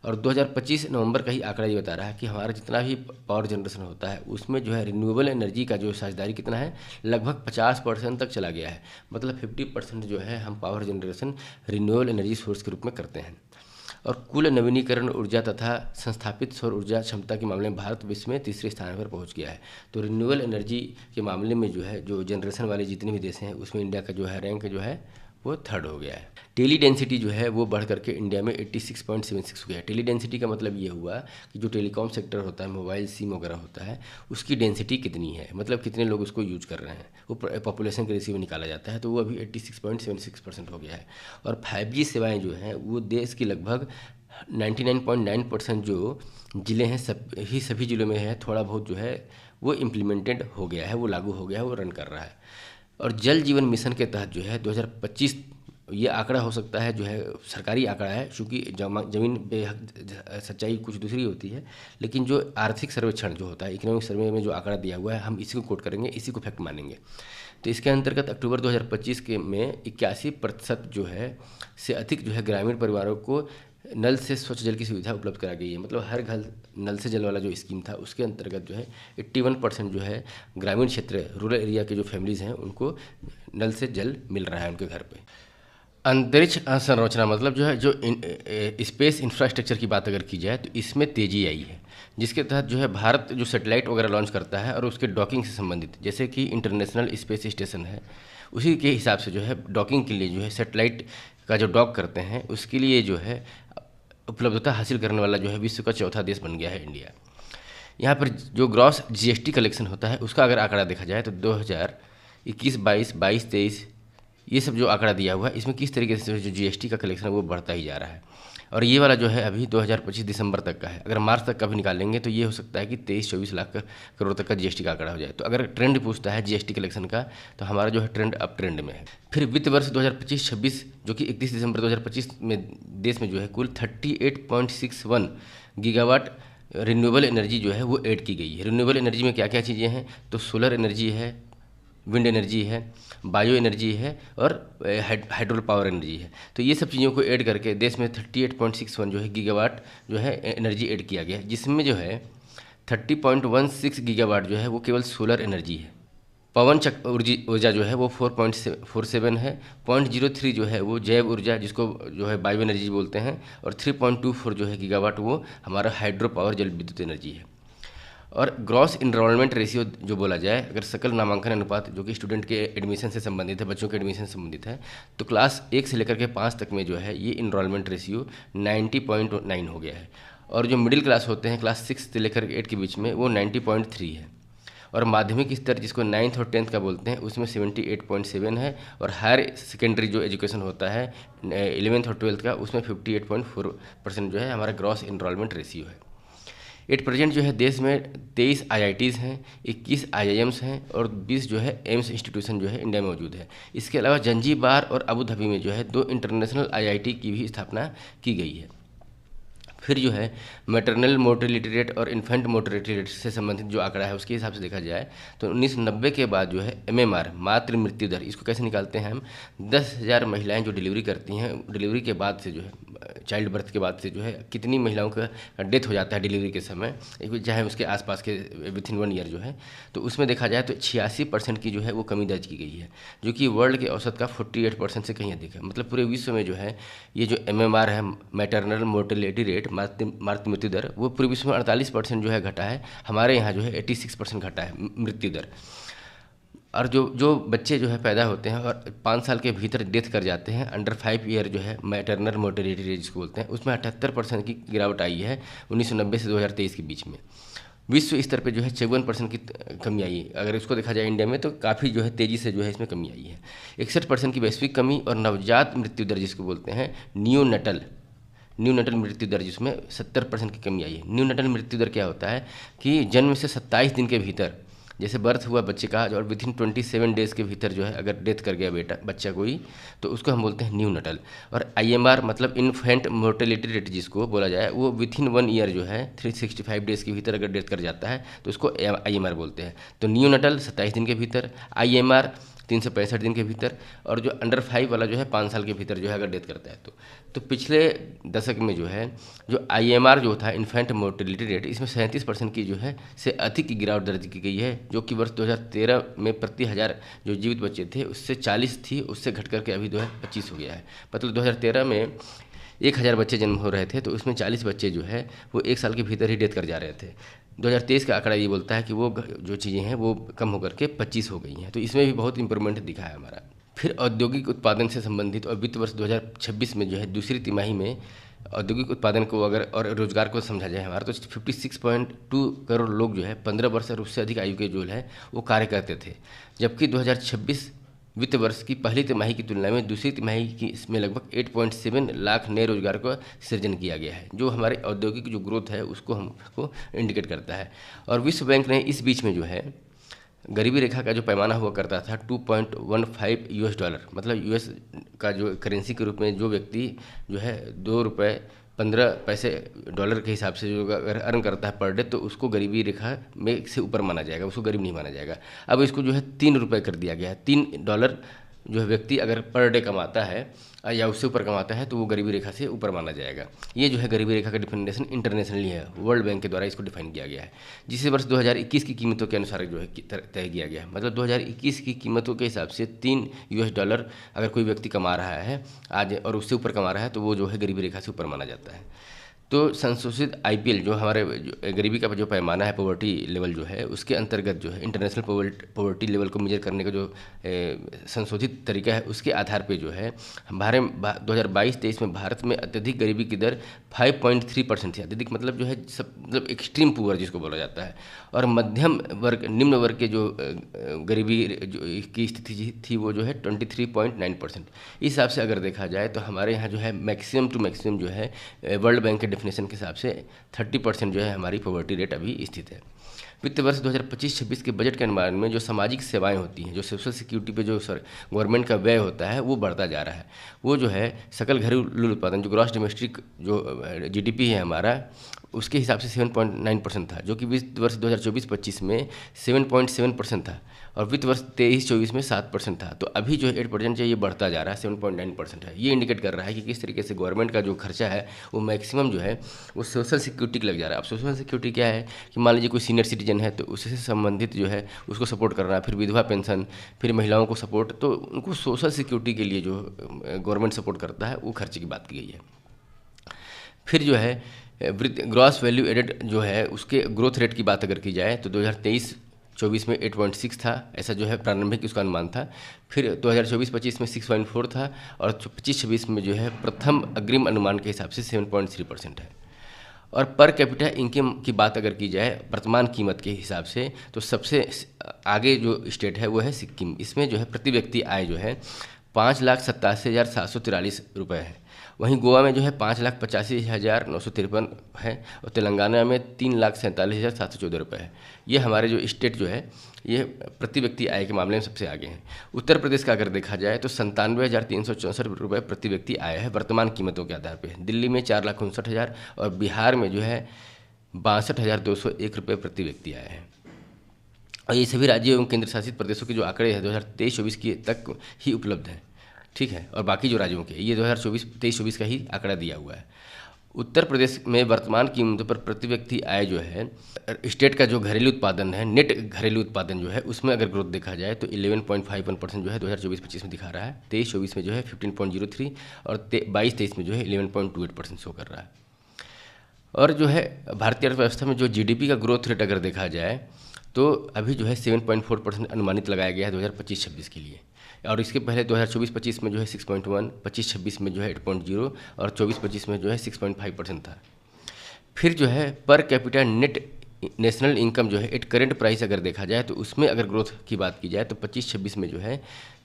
और 2025 नवंबर का ही आंकड़ा ये बता रहा है कि हमारा जितना भी पावर जनरेशन होता है उसमें जो है रिन्यूएबल एनर्जी का जो साझेदारी कितना है, लगभग 50% तक चला गया है। मतलब 50% जो है हम power generation renewable energy source के रूप में करते हैं। और कुल नवीनीकरण ऊर्जा तथा संस्थापित सौर ऊर्जा क्षमता के मामले में भारत विश्व में तीसरे स्थान पर पहुंच गया है। तो रिन्यूएबल एनर्जी के मामले में जो है जो जनरेशन वाले जितने भी देश हैं उसमें इंडिया का जो है रैंक जो है वो थर्ड हो गया है। टेली डेंसिटी जो है वो बढ़ करके इंडिया में 86.76 हो गया है। टेली डेंसिटी का मतलब ये हुआ कि जो टेलीकॉम सेक्टर होता है, मोबाइल सिम वगैरह होता है, उसकी डेंसिटी कितनी है, मतलब कितने लोग उसको यूज कर रहे हैं, वो पॉपुलेशन के रेशियो में निकाला जाता है। तो वो अभी 86.76% हो गया है। और 5G सेवाएँ जो हैं वो देश की लगभग 99.9% जो ज़िले हैं सभी ज़िलों में है, थोड़ा बहुत जो है वो इम्प्लीमेंटेड हो गया है, वो लागू हो गया है, वो रन कर रहा है। और जल जीवन मिशन के तहत जो है 2025, ये आंकड़ा हो सकता है जो है सरकारी आंकड़ा है, क्योंकि ज़मीन पे सच्चाई कुछ दूसरी होती है, लेकिन जो आर्थिक सर्वेक्षण जो होता है, इकोनॉमिक सर्वे में जो आंकड़ा दिया हुआ है हम इसी को कोट करेंगे, इसी को फैक्ट मानेंगे। तो इसके अंतर्गत अक्टूबर 2025 के में 81% जो है से अधिक जो है ग्रामीण परिवारों को नल से स्वच्छ जल की सुविधा उपलब्ध करा गई है। मतलब हर घर नल से जल वाला जो स्कीम था उसके अंतर्गत जो है 81% जो है ग्रामीण क्षेत्र, रूरल एरिया के जो फैमिलीज़ हैं उनको नल से जल मिल रहा है उनके घर पे। अंतरिक्ष संरचना मतलब जो है जो स्पेस इंफ्रास्ट्रक्चर की बात अगर की जाए तो इसमें तेज़ी आई है, जिसके तहत जो है भारत जो सैटेलाइट वगैरह लॉन्च करता है और उसके डॉकिंग से संबंधित, जैसे कि इंटरनेशनल स्पेस स्टेशन है, उसी के हिसाब से जो है डॉकिंग के लिए जो है सैटेलाइट का जो डॉक करते हैं उसके लिए जो है उपलब्धता हासिल करने वाला जो है विश्व का चौथा देश बन गया है इंडिया। यहाँ पर जो ग्रॉस जीएसटी कलेक्शन होता है उसका अगर आंकड़ा देखा जाए तो 2021-22, 22-23 ये सब जो आंकड़ा दिया हुआ है इसमें किस तरीके से जो जीएसटी का कलेक्शन है वो बढ़ता ही जा रहा है। और ये वाला जो है अभी 2025 दिसंबर तक का है। अगर मार्च तक का भी निकालेंगे तो ये हो सकता है कि 23-24 लाख करोड़ तक का जीएसटी का आंकड़ा हो जाए। तो अगर ट्रेंड पूछता है जीएसटी कलेक्शन का तो हमारा जो है ट्रेंड अप ट्रेंड में है। फिर वित्त वर्ष 2025-26 जो कि 31 दिसंबर 2025 में देश में जो है कुल 38.61 गीगावाट रिन्यूएबल एनर्जी जो है वो ऐड की गई है। रिन्यूएबल एनर्जी में क्या क्या चीज़ें हैं, तो सोलर एनर्जी है, विंड एनर्जी है, बायो एनर्जी है और हाइड्रोल पावर एनर्जी है। तो ये सब चीज़ों को ऐड करके देश में 38.61 जो है गीगावाट जो है एनर्जी ऐड किया गया है, जिसमें जो है 30.16 गीगावाट जो है वो केवल सोलर एनर्जी है। पवन ऊर्जा जो है वो 4.47 है, 0.03 जो है वो जैव ऊर्जा जिसको जो है बायो एनर्जी बोलते हैं, और 3.24 जो है गीगावाट वो हमारा हाइड्रो पावर जल विद्युत एनर्जी है। और ग्रॉस इनरोलमेंट रेशियो जो बोला जाए, अगर सकल नामांकन अनुपात जो कि स्टूडेंट के एडमिशन से संबंधित है, बच्चों के एडमिशन से संबंधित है, तो क्लास 1 से लेकर के 5 तक में जो है ये इनरोलमेंट रेशियो 90.9 हो गया है। और जो मिडिल क्लास होते हैं क्लास 6 से लेकर 8 के बीच में वो 90.3 है। और माध्यमिक स्तर जिसको 9th और 10th का बोलते हैं उसमें 78.7 है। और हायर सेकेंडरी जो एजुकेशन होता है 11th और 12th का उसमें 58.4% जो है हमारा ग्रॉस इनरोलमेंट रेशियो है। एट प्रेजेंट जो है देश में 23 IITs हैं, 21 IIMs हैं और 20 जो है एम्स इंस्टीट्यूशन जो है इंडिया में मौजूद है। इसके अलावा जंजीबार और अबू धाबी में जो है 2 इंटरनेशनल IIT की भी स्थापना की गई है। फिर जो है मैटरनल मोर्टेलिटी रेट और इन्फेंट मोर्टेलिटी रेट से संबंधित जो आंकड़ा है उसके हिसाब से देखा जाए तो 1990 के बाद जो है MMR मातृ मृत्यु दर, इसको कैसे निकालते हैं हम, 10,000 महिलाएं जो डिलीवरी करती हैं, डिलीवरी के बाद से जो है चाइल्ड बर्थ के बाद से जो है कितनी महिलाओं का डेथ हो जाता है डिलीवरी के समय, चाहे उसके आसपास के विथिन 1 ईयर जो है, तो उसमें देखा जाए तो 86% की जो है वो कमी दर्ज की गई है, जो कि वर्ल्ड के औसत का 48% से कहीं अधिक है। मतलब पूरे विश्व में जो है ये जो MMR है मैटरनल मोर्टेलिटी रेट मातृ मृत्यु दर वो पूरे विश्व में 48% जो है घटा है, हमारे यहाँ जो है 86% घटा है मृत्यु दर। और जो बच्चे जो है पैदा होते हैं और 5 साल के भीतर डेथ कर जाते हैं अंडर 5 ईयर जो है मैटरनल मोर्टेलिटी रेट जिसको बोलते हैं, उसमें 78% की गिरावट आई है 1990 से 2023 के बीच में। विश्व स्तर पे जो है 54% की कमी आई है। अगर इसको देखा जाए इंडिया में तो काफ़ी जो है तेज़ी से जो है इसमें कमी आई है। 61% की वैश्विक कमी और नवजात मृत्यु दर जिसको बोलते हैं न्यूनटल मृत्यु दर जिसमें 70% की कमी आई है। न्यूनटल मृत्यु दर क्या होता है कि जन्म से 27 दिन के भीतर, जैसे बर्थ हुआ बच्चे का और विथिन 27 डेज़ के भीतर जो है अगर डेथ कर गया बच्चा कोई, तो उसको हम बोलते हैं न्यूनटल। और IMR मतलब इन्फेंट मोर्टेलिटी रेट जिसको बोला जाए वो विथिन 1 ईयर जो है 365 डेज़ के भीतर अगर डेथ कर जाता है तो उसको IMR बोलते हैं। तो न्यूनटल 27 दिन के भीतर, IMR 365 दिन के भीतर, और जो अंडर 5 वाला जो है 5 साल के भीतर जो है अगर डेथ करता है तो पिछले दशक में जो है जो IMR जो था इन्फेंट मोर्टेलिटी रेट, इसमें 37% की जो है से अधिक की गिरावट दर्ज की गई है, जो कि वर्ष 2013 में प्रति 1000 जो जीवित बच्चे थे उससे 40 थी, उससे घट करके अभी जो है 25 हो गया है। मतलब 2013 में 1000 बच्चे जन्म हो रहे थे तो उसमें 40 बच्चे जो है वो 1 साल के भीतर ही डेथ कर जा रहे थे। 2023 का आंकड़ा ये बोलता है कि वो जो चीज़ें हैं वो कम होकर के 25 हो गई हैं, तो इसमें भी बहुत इंप्रूवमेंट दिखा है हमारा। फिर औद्योगिक उत्पादन से संबंधित और वित्त वर्ष 2026 में जो है दूसरी तिमाही में औद्योगिक उत्पादन को अगर और रोजगार को समझा जाए हमारा, तो 56.2 करोड़ लोग जो है 15 वर्ष और उससे अधिक आयु के जो है वो कार्य करते थे, जबकि 2026 वित्त वर्ष की पहली तिमाही की तुलना में दूसरी तिमाही की इसमें लगभग 8.7 लाख नए रोजगार का सृजन किया गया है, जो हमारे औद्योगिक जो ग्रोथ है उसको हमको इंडिकेट करता है। और विश्व बैंक ने इस बीच में जो है गरीबी रेखा का जो पैमाना हुआ करता था $2.15, मतलब US का जो करेंसी के रूप में जो व्यक्ति जो है $2.15 के हिसाब से जो अगर अर्न करता है पर डे, तो उसको गरीबी रेखा में से ऊपर माना जाएगा, उसको गरीब नहीं माना जाएगा। अब इसको जो है $3 कर दिया गया है। $3 जो है व्यक्ति अगर पर डे कमाता है या उससे ऊपर कमाता है तो वो गरीबी रेखा से ऊपर माना जाएगा। ये जो है गरीबी रेखा का डिफिनेशन इंटरनेशनली है, वर्ल्ड बैंक के द्वारा इसको डिफाइन किया गया है, जिसे वर्ष 2021 की कीमतों के अनुसार जो है तय किया गया है। मतलब 2021 की कीमतों के हिसाब से $3 अगर कोई व्यक्ति कमा रहा है आज और उससे ऊपर कमा रहा है तो वो जो है गरीबी रेखा से ऊपर माना जाता है। तो संशोधित IPL जो हमारे गरीबी का जो पैमाना है पॉवर्टी लेवल जो है उसके अंतर्गत जो है इंटरनेशनल पॉवर्टी लेवल को मेजर करने का जो संशोधित तरीका है उसके आधार पे जो है हमारे 2022-23 में भारत में अत्यधिक गरीबी की दर 5.3% थी। अत्यधिक मतलब जो है मतलब एक्सट्रीम पुअर जिसको बोला जाता है, और मध्यम वर्ग निम्न वर्ग के जो गरीबी जो की स्थिति थी वो जो है 23.9%। इस हिसाब से अगर देखा जाए तो हमारे यहाँ जो है मैक्सिमम टू मैक्सिमम जो है वर्ल्ड बैंक के डेफिनेशन के हिसाब से 30% जो है हमारी पॉवर्टी रेट अभी स्थित है। वित्त वर्ष 2025-26 के बजट के अनुमान में जो सामाजिक सेवाएं होती हैं, जो सोशल सिक्योरिटी पे जो गवर्नमेंट का व्यय होता है वो बढ़ता जा रहा है। वो जो है सकल घरेलू उत्पादन जो ग्रॉस डोमेस्टिक जो GDP है हमारा उसके हिसाब से 7.9% था, जो कि वित्त वर्ष 2024-25 में 7.7% था, और वित्त वर्ष 23-24 में 7% था। तो अभी जो है 8% ये बढ़ता जा रहा है, 7.9% है। ये इंडिकेट कर रहा है कि किस तरीके से गवर्नमेंट का जो खर्चा है वो मैक्सिमम जो है वो सोशल सिक्योरिटी लग जा रहा है। अब सोशल सिक्योरिटी क्या है कि मान लीजिए कोई सीनियर सिटीजन है तो उससे संबंधित जो है उसको सपोर्ट करना, फिर विधवा पेंशन, फिर महिलाओं को सपोर्ट, तो उनको सोशल सिक्योरिटी के लिए जो गवर्नमेंट सपोर्ट करता है वो खर्चे की बात की गई है। फिर जो है ग्रॉस वैल्यू एडेड जो है उसके ग्रोथ रेट की बात अगर की जाए तो 2023-24 में 8.6 था, ऐसा जो है प्रारंभिक उसका अनुमान था। फिर 2024-25 में 6.4 था, और 25-26 में जो है प्रथम अग्रिम अनुमान के हिसाब से 7.3% है। और पर कैपिटा इनकम की बात अगर की जाए वर्तमान कीमत के हिसाब से, तो सबसे आगे जो स्टेट है वो है सिक्किम। इसमें जो है प्रति व्यक्ति आय जो है 5,87,743 है। वहीं गोवा में जो है 5,85,953 है और तेलंगाना में 3,47,714 है। ये हमारे जो स्टेट जो है ये प्रति व्यक्ति आय के मामले में सबसे आगे हैं। उत्तर प्रदेश का अगर देखा जाए तो 97,364 प्रति व्यक्ति आय है वर्तमान कीमतों के आधार पर। दिल्ली में 4,59,000 और बिहार में जो है 62,201 रुपये प्रति व्यक्ति आय है। और ये सभी राज्यों एवं केंद्र शासित प्रदेशों के जो आंकड़े हैं 2023-24 की तक ही उपलब्ध हैं, ठीक है। और बाकी जो राज्यों के ये 2023-24 का ही आंकड़ा दिया हुआ है। उत्तर प्रदेश में वर्तमान कीमतों पर प्रति व्यक्ति आय जो है स्टेट का जो घरेलू उत्पादन है, नेट घरेलू उत्पादन जो है, उसमें अगर ग्रोथ देखा जाए तो 11.51% जो है 2024-25 में दिखा रहा है। 23-24 में जो है 15.03 और 22-23 में जो है 11.28% शो कर रहा है। और जो है भारतीय अर्थव्यवस्था में जो जीडीपी का ग्रोथ रेट अगर देखा जाए तो अभी जो है 7.4% अनुमानित लगाया गया है 2025-26 के लिए। और इसके पहले 2024-25 में जो है 6.1, 25-26 में जो है 8.0 और 24-25 में जो है 6.5% था। फिर जो है per capita net national income जो है एट करेंट प्राइस अगर देखा जाए तो उसमें अगर ग्रोथ की बात की जाए तो 25-26 में जो है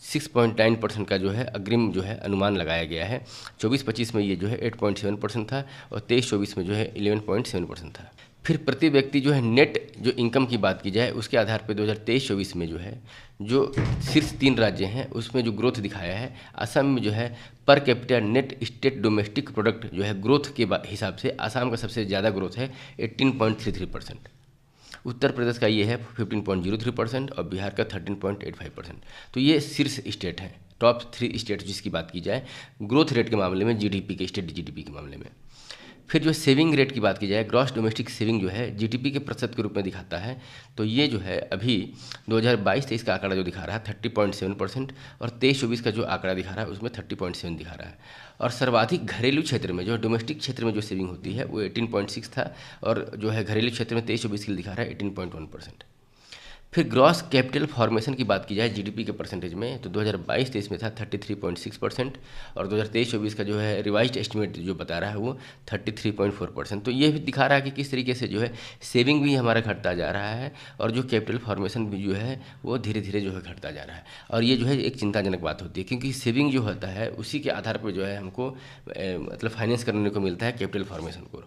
6.9% का जो है अग्रिम जो है अनुमान लगाया गया है। 24-25 में ये जो है 8.7% था और 23-24 में जो है 11.7% था। फिर प्रति व्यक्ति जो है नेट जो इनकम की बात की जाए उसके आधार पर 2023-24 में जो है जो शीर्ष 3 राज्य हैं उसमें जो ग्रोथ दिखाया है, असम में जो है per capita net state domestic product जो है ग्रोथ के हिसाब से असम का सबसे ज़्यादा ग्रोथ है 18.33%। उत्तर प्रदेश का ये है 15.03% और बिहार का 13.85%। तो ये शीर्ष स्टेट हैं, टॉप 3 स्टेट जिसकी बात की जाए ग्रोथ रेट के मामले में, जीडीपी के स्टेट जीडीपी के मामले में। फिर जो सेविंग रेट की बात की जाए, ग्रॉस डोमेस्टिक सेविंग जो है जीडीपी के प्रतिशत के रूप में दिखाता है, तो ये जो है अभी 2022-23 का आंकड़ा जो दिखा रहा है 30.7% और 23-24 का जो आंकड़ा दिखा रहा है उसमें 30.7 दिखा रहा है। और सर्वाधिक घरेलू क्षेत्र में जो डोमेस्टिक क्षेत्र में जो सेविंग होती है वो 18.6 था और जो है घरेलू क्षेत्र में 23-24 के लिए दिखा रहा है 18.1%। फिर ग्रॉस कैपिटल फॉर्मेशन की बात की जाए जीडीपी के परसेंटेज में तो 2022-23 में था 33.6% और 2023-24 का जो है रिवाइज्ड एस्टिमेट जो बता रहा है वो 33.4%। तो ये भी दिखा रहा है कि किस तरीके से जो है सेविंग भी हमारा घटता जा रहा है और जो कैपिटल फॉर्मेशन भी जो है वो धीरे धीरे जो है घटता जा रहा है। और ये जो है एक चिंताजनक बात होती है क्योंकि सेविंग जो होता है उसी के आधार पर जो है हमको मतलब फाइनेंस करने को मिलता है कैपिटल फॉर्मेशन को।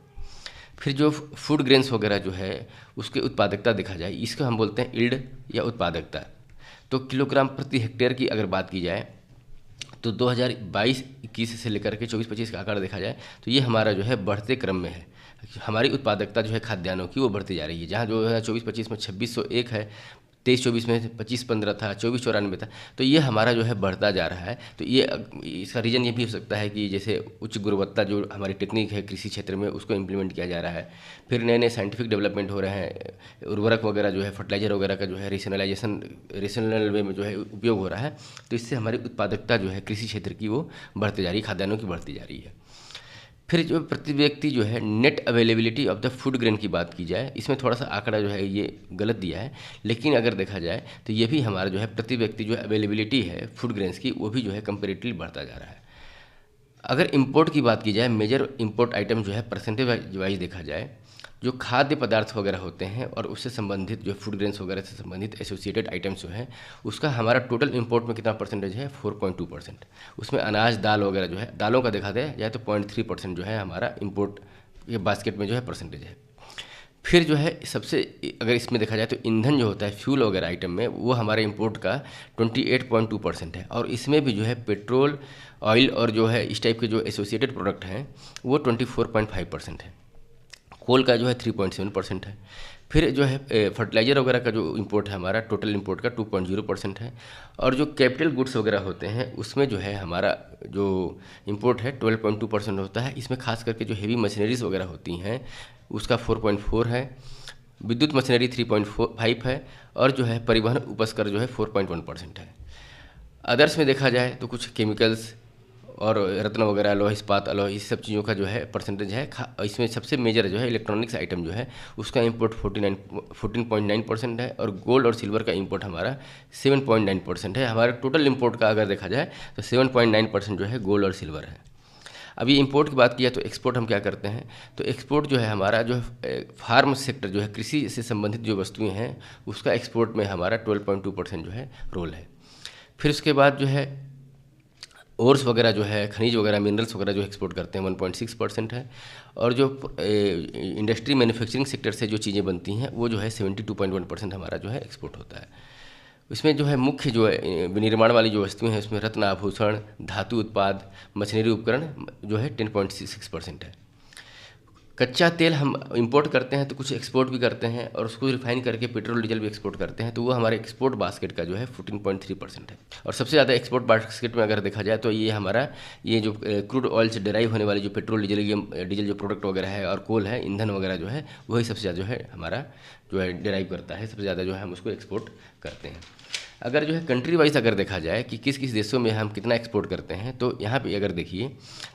फिर जो फूड ग्रेन्स वगैरह जो है उसके उत्पादकता देखा जाए, इसको हम बोलते हैं यील्ड या उत्पादकता। तो किलोग्राम प्रति हेक्टेयर की अगर बात की जाए तो 2022-21 से लेकर के 24-25 का आंकड़ा देखा जाए तो ये हमारा जो है बढ़ते क्रम में है। हमारी उत्पादकता जो है खाद्यान्नों की वो बढ़ती जा रही है, जहाँ जो है 24-25 में 2601 है, 23-24 में 2515 था, 2494 था। तो ये हमारा जो है बढ़ता जा रहा है। तो ये इसका रीज़न ये भी हो सकता है कि जैसे उच्च गुणवत्ता जो हमारी टेक्निक है कृषि क्षेत्र में उसको इम्प्लीमेंट किया जा रहा है। फिर नए नए साइंटिफिक डेवलपमेंट हो रहे हैं, उर्वरक वगैरह जो है फर्टिलाइजर वगैरह का जो है रेशनल वे में जो है उपयोग हो रहा है। तो इससे हमारी उत्पादकता जो है कृषि क्षेत्र की वो बढ़ती जा रही है, खाद्यान्नों की बढ़ती जा रही है। फिर जो प्रति व्यक्ति जो है net availability of the food grain की बात की जाए, इसमें थोड़ा सा आंकड़ा जो है ये गलत दिया है, लेकिन अगर देखा जाए तो ये भी हमारा जो है प्रति व्यक्ति जो अवेलेबिलिटी है फूड ग्रेन्स की वो भी जो है कंपेरेटिवली बढ़ता जा रहा है। अगर इंपोर्ट की बात की जाए, मेजर इंपोर्ट आइटम जो है परसेंटेज वाइज देखा जाए, जो खाद्य पदार्थ वगैरह होते हैं और उससे संबंधित जो फूड ग्रेन्स वगैरह से संबंधित एसोसिएटेड आइटम्स जो हैं उसका हमारा टोटल इंपोर्ट में कितना परसेंटेज है 4.2%। उसमें अनाज दाल वगैरह जो है, दालों का देखा जाए तो 0.3% जो है हमारा इंपोर्ट के बास्केट में जो है परसेंटेज है। फिर जो है सबसे अगर इसमें देखा जाए तो ईंधन जो होता है फ्यूल वगैरह आइटम में वो हमारे इंपोर्ट का 28.2% है और इसमें भी जो है पेट्रोल ऑयल और जो है इस टाइप के जो एसोसिएटेड प्रोडक्ट हैं वो 24.5% है। कोल का जो है 3.7% है। फिर जो है फर्टिलाइज़र वगैरह का जो इंपोर्ट है हमारा टोटल इंपोर्ट का 2.0% है। और जो कैपिटल गुड्स वगैरह होते हैं उसमें जो है हमारा जो इंपोर्ट है 12.2% होता है। इसमें खास करके जो हेवी मशीनरीज वगैरह होती हैं उसका 4.4 है, विद्युत मशीनरी 3.5 है और जो है परिवहन उपस्कर जो है 4.1% है। अदर्स में देखा जाए तो कुछ केमिकल्स और रत्न वगैरह लोहा इस्पात अलॉय इस सब चीज़ों का जो है परसेंटेज है। इसमें सबसे मेजर जो है इलेक्ट्रॉनिक्स आइटम जो है उसका इंपोर्ट 14.9% है और गोल्ड और सिल्वर का इंपोर्ट हमारा 7.9% है। हमारे टोटल इंपोर्ट का अगर देखा जाए तो 7.9% जो है गोल्ड और सिल्वर है। अब ये इंपोर्ट की बात किया तो एक्सपोर्ट हम क्या करते हैं, तो एक्सपोर्ट जो है हमारा जो है फार्म सेक्टर जो है कृषि से संबंधित जो वस्तुएं हैं उसका एक्सपोर्ट में हमारा 12.2% जो है रोल है। फिर उसके बाद जो है ओर्स वगैरह जो है खनिज वगैरह मिनरल्स वगैरह जो एक्सपोर्ट करते हैं 1.6% है। और जो इंडस्ट्री मैन्युफैक्चरिंग सेक्टर से जो चीज़ें बनती हैं वो जो है 72.1% हमारा जो है एक्सपोर्ट होता है। इसमें जो है मुख्य जो है विनिर्माण वाली जो वस्तुएं हैं उसमें रत्न आभूषण, धातु उत्पाद, मशीनरी उपकरण जो है 10.6% है। कच्चा तेल हम इंपोर्ट करते हैं तो कुछ एक्सपोर्ट भी करते हैं और उसको रिफाइन करके पेट्रोल डीजल भी एक्सपोर्ट करते हैं, तो वो हमारे एक्सपोर्ट बास्केट का जो है 14.3% है। और सबसे ज़्यादा एक्सपोर्ट बास्केट में अगर देखा जाए तो ये हमारा ये जो क्रूड ऑयल से डिराइव होने वाली जो पेट्रोल डीजल जो प्रोडक्ट वगैरह है और कोल है, ईंधन वगैरह जो है वही सबसे ज़्यादा जो है हमारा जो है डिराइव करता है, सबसे ज़्यादा जो है हम उसको एक्सपोर्ट करते हैं। अगर जो है कंट्री वाइज अगर देखा जाए कि किस किस देशों में हम कितना एक्सपोर्ट करते हैं, तो यहाँ पे अगर देखिए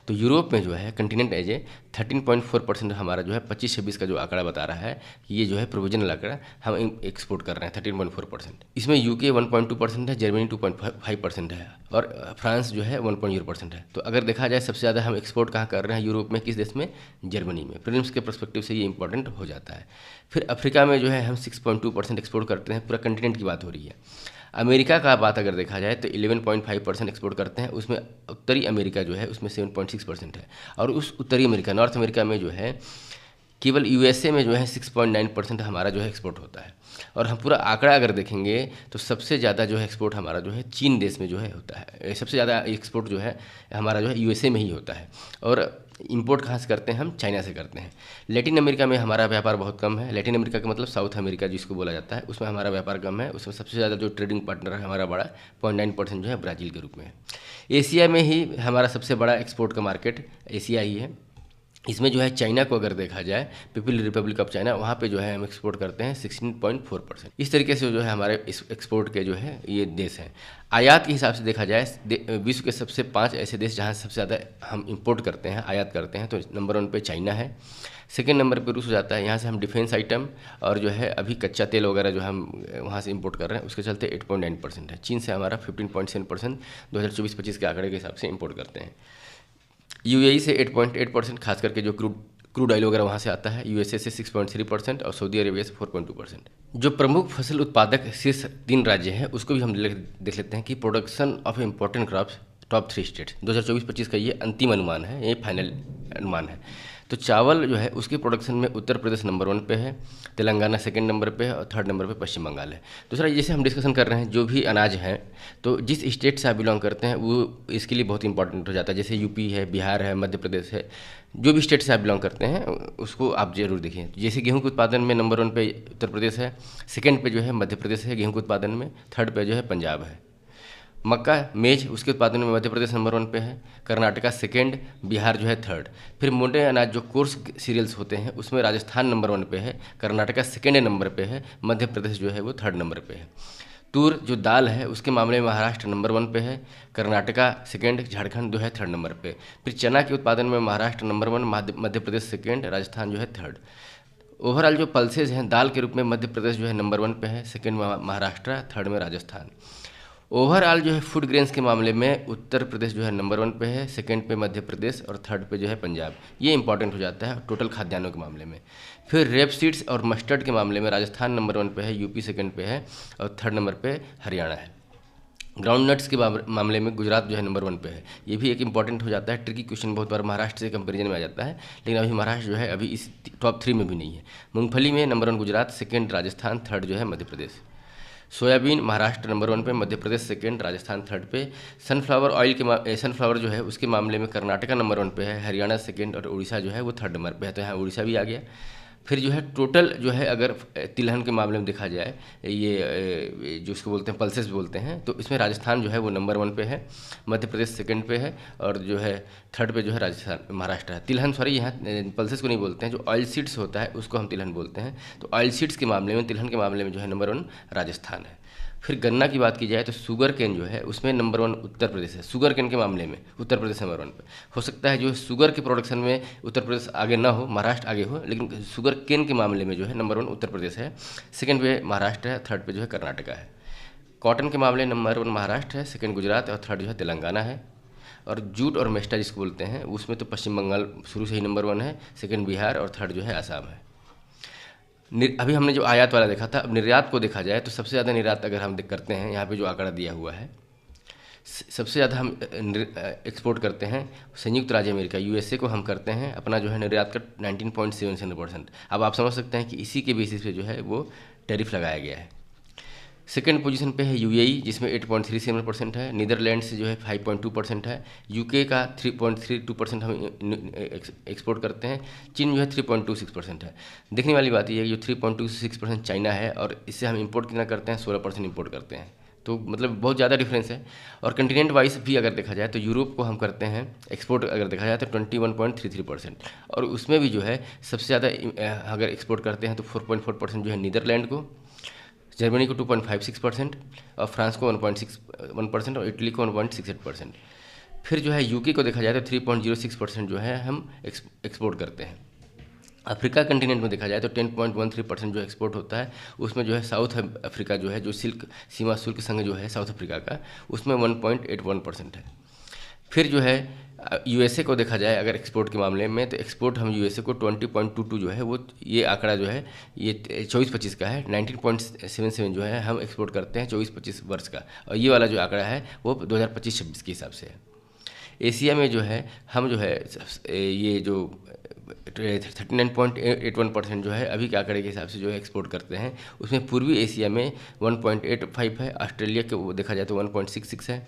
तो यूरोप में जो है कंटिनेंट एज 13.4% हमारा जो है 25-26 का जो आंकड़ा बता रहा है कि ये जो है प्रोविजनल आंकड़ा हम एक्सपोर्ट कर रहे हैं 13.4%। इसमें यूके 1.2% है, जर्मनी 2.5% है और फ्रांस जो है 1.0% है। तो अगर देखा जाए सबसे ज़्यादा हम एक्सपोर्ट कहाँ कर रहे हैं यूरोप में, किस देश में, जर्मनी में। प्रीलिम्स के पर्सपेक्टिव से ये इंपॉर्टेंट हो जाता है। फिर अफ्रीका में जो है हम 6.2% एक्सपोर्ट करते हैं, पूरा कंटिनेंट की बात हो रही है। अमेरिका का बात अगर देखा जाए तो 11.5% एक्सपोर्ट करते हैं, उसमें उत्तरी अमेरिका जो है उसमें 7.6% है। और उस उत्तरी अमेरिका नॉर्थ अमेरिका में जो है केवल यूएसए में जो है 6.9% हमारा जो है एक्सपोर्ट होता है। और हम पूरा आंकड़ा अगर देखेंगे तो सबसे ज़्यादा जो है एक्सपोर्ट हमारा जो है चीन देश में जो है होता है। सबसे ज़्यादा एक्सपोर्ट जो है हमारा जो है यूएसए में ही होता है। और इंपोर्ट कहाँ से करते हैं, हम चाइना से करते हैं। लैटिन अमेरिका में हमारा व्यापार बहुत कम है। लैटिन अमेरिका का मतलब साउथ अमेरिका जिसको बोला जाता है, उसमें हमारा व्यापार कम है। उसमें सबसे ज़्यादा जो ट्रेडिंग पार्टनर है हमारा बड़ा 0.9% जो है ब्राज़ील के रूप में है। एशिया में ही हमारा सबसे बड़ा एक्सपोर्ट का मार्केट एशिया ही है। इसमें जो है चाइना को अगर देखा जाए, पीपल रिपब्लिक ऑफ चाइना, वहाँ पे जो है हम एक्सपोर्ट करते हैं 16.4%। इस तरीके से जो है हमारे इस एक्सपोर्ट के जो है ये देश हैं। आयात के हिसाब से देखा जाए विश्व के सबसे 5 ऐसे देश जहाँ सबसे ज़्यादा हम इंपोर्ट करते हैं, आयात करते हैं, तो नंबर 1 पे चाइना है। सेकेंड नंबर पे रूस हो जाता है। यहाँ से हम डिफेंस आइटम और जो है अभी कच्चा तेल वगैरह जो हम वहाँ से इंपोर्ट कर रहे हैं उसके चलते 8.9% है। चीन से हमारा 15.7% 2024-25 के आंकड़े के हिसाब से इंपोर्ट करते हैं। यूएई से 8.8%, खास करके जो क्रूड ऑयल वगैरह वहाँ से आता है। यूएसए से 6.3% और सऊदी अरेबिया से 4.2%। जो प्रमुख फसल उत्पादक शीर्ष 3 राज्य हैं उसको भी हम देख लेते हैं कि production of important crops top 3 states 2024-25 का ये अंतिम अनुमान है, ये फाइनल अनुमान है। तो चावल जो है उसके प्रोडक्शन में उत्तर प्रदेश नंबर 1 पे है, तेलंगाना सेकंड नंबर पे है और थर्ड नंबर पे पश्चिम बंगाल है। दूसरा, जैसे हम डिस्कशन कर रहे हैं जो भी अनाज है तो जिस स्टेट से आप बिलोंग करते हैं वो इसके लिए बहुत इंपॉर्टेंट हो जाता है। जैसे यूपी है, बिहार है, मध्य प्रदेश है, जो भी स्टेट से आप बिलोंग करते हैं उसको आप जरूर देखिए। जैसे गेहूँ के उत्पादन में नंबर 1 पे उत्तर प्रदेश है, सेकेंड पे जो है मध्य प्रदेश है गेहूँ के उत्पादन में, थर्ड पे जो है पंजाब है। मक्का मेज उसके उत्पादन में मध्य प्रदेश नंबर 1 पे है, कर्नाटका सेकेंड, बिहार जो है थर्ड। फिर मोटे अनाज जो कोर्स सीरियल्स होते हैं उसमें राजस्थान नंबर 1 पे है, कर्नाटका सेकेंड नंबर पे है, मध्य प्रदेश जो है वो थर्ड नंबर पे है। तूर जो दाल है उसके मामले में महाराष्ट्र नंबर 1 पे है, कर्नाटका सेकेंड, झारखंड जो है थर्ड नंबर पे। फिर चना के उत्पादन में महाराष्ट्र नंबर 1, मध्य प्रदेश सेकेंड, राजस्थान जो है थर्ड। ओवरऑल जो पल्सेज हैं दाल के रूप में मध्य प्रदेश जो है नंबर 1 पे है, सेकेंड में महाराष्ट्र, थर्ड में राजस्थान। ओवरऑल जो है फूड ग्रेन्स के मामले में उत्तर प्रदेश जो है नंबर 1 पे है, सेकंड पे मध्य प्रदेश और थर्ड पे जो है पंजाब। ये इंपॉर्टेंट हो जाता है टोटल खाद्यान्नों के मामले में। फिर रेप सीड्स और मस्टर्ड के मामले में राजस्थान नंबर 1 पे है, यूपी सेकंड पे है और थर्ड नंबर पे हरियाणा है। ग्राउंड नट्स के मामले में गुजरात जो है नंबर 1 पे है। ये भी एक इंपॉर्टेंट हो जाता है, ट्रिकी क्वेश्चन बहुत बार महाराष्ट्र से कंपेरिजन में आ जाता है, लेकिन अभी महाराष्ट्र जो है अभी इस टॉप 3 में भी नहीं है। मूंगफली में number 1 Gujarat, second Rajasthan, third जो है मध्य प्रदेश। सोयाबीन महाराष्ट्र नंबर 1 पे, मध्य प्रदेश सेकेंड, राजस्थान थर्ड पे। सनफ्लावर ऑयल के सनफ्लावर जो है उसके मामले में कर्नाटका नंबर 1 पे है, हरियाणा सेकेंड और उड़ीसा जो है वो थर्ड नंबर पे है। तो यहाँ उड़ीसा भी आ गया। फिर जो है टोटल जो है अगर तिलहन के मामले में देखा जाए, ये जो इसको बोलते हैं पल्सेस बोलते हैं, तो इसमें राजस्थान जो है वो नंबर 1 पे है, मध्य प्रदेश सेकंड पे है और जो है थर्ड पे जो है राजस्थान महाराष्ट्र है। तिलहन सॉरी यहाँ पल्सेस को नहीं बोलते हैं, जो ऑयल सीड्स होता है उसको हम तिलहन बोलते हैं। तो ऑयल सीड्स के मामले में तिलहन के मामले में जो है नंबर 1 राजस्थान है। फिर गन्ना की बात की जाए तो शुगर केन जो है उसमें नंबर 1 उत्तर प्रदेश है। शुगर केन के मामले में उत्तर प्रदेश नंबर 1 पे। हो सकता है जो शुगर के प्रोडक्शन में उत्तर प्रदेश आगे ना हो, महाराष्ट्र आगे हो, लेकिन शुगर केन के मामले में जो है नंबर 1 उत्तर प्रदेश है, सेकंड पे महाराष्ट्र है, थर्ड पे जो है कर्नाटका है। कॉटन के मामले नंबर 1 महाराष्ट्र है, सेकंड गुजरात और थर्ड जो है तेलंगाना है। और जूट और मेस्टा जिसको बोलते हैं उसमें तो पश्चिम बंगाल शुरू से ही नंबर 1 है, सेकंड बिहार और थर्ड जो है आसाम है। अभी हमने जो आयात वाला देखा था, अब निर्यात को देखा जाए तो सबसे ज़्यादा निर्यात अगर हम करते हैं, यहाँ पे जो आंकड़ा दिया हुआ है, सबसे ज़्यादा हम एक्सपोर्ट करते हैं संयुक्त राज्य अमेरिका यूएसए को हम करते हैं अपना जो है निर्यात का 19.77%। अब आप समझ सकते हैं कि इसी के बेसिस पे जो है वो टैरिफ लगाया गया है। सेकेंड पोजीशन पे है यूएई जिसमें 8.37% है, नीदरलैंड्स जो है 5.2% है, यूके का 3.32% हम एक्सपोर्ट करते हैं, चीन जो है 3.26% है। देखने वाली बात यह है कि जो 3.26% चाइना है और इससे हम इंपोर्ट कितना करते हैं, 16% इंपोर्ट करते हैं। तो मतलब बहुत ज़्यादा डिफरेंस है। और कंटिनेंट वाइज भी अगर देखा जाए तो यूरोप को हम करते हैं एक्सपोर्ट अगर देखा जाए तो 21.33%, और उसमें भी जो है सबसे ज़्यादा अगर एक्सपोर्ट करते हैं तो 4.4% जो है नीदरलैंड को, जर्मनी को 2.56% और फ्रांस को 1.61% और इटली को 1.68%। फिर जो है यूके को देखा जाए तो 3.06% जो है हम एक्सपोर्ट करते हैं। अफ्रीका कंटिनेंट में देखा जाए तो 10.13% जो एक्सपोर्ट होता है, उसमें जो है साउथ अफ्रीका जो है जो सिल्क सीमा शुल्क संघ जो है साउथ अफ्रीका का, उसमें 1.81% है। फिर जो है यूएसए को देखा जाए अगर एक्सपोर्ट के मामले में तो एक्सपोर्ट हम यूएसए को 20.22 जो है वो, ये आंकड़ा जो है ये 24-25 का है, 19.77 जो है हम एक्सपोर्ट करते हैं 24-25 वर्ष का, और ये वाला जो आंकड़ा है वो 2025-26 के हिसाब से है। एशिया में जो है हम जो है ये जो 39.81% जो है अभी के आंकड़े के हिसाब से जो है एक्सपोर्ट करते हैं, उसमें पूर्वी एशिया में 1.85 है, ऑस्ट्रेलिया के वो देखा जाए तो 1.66 है,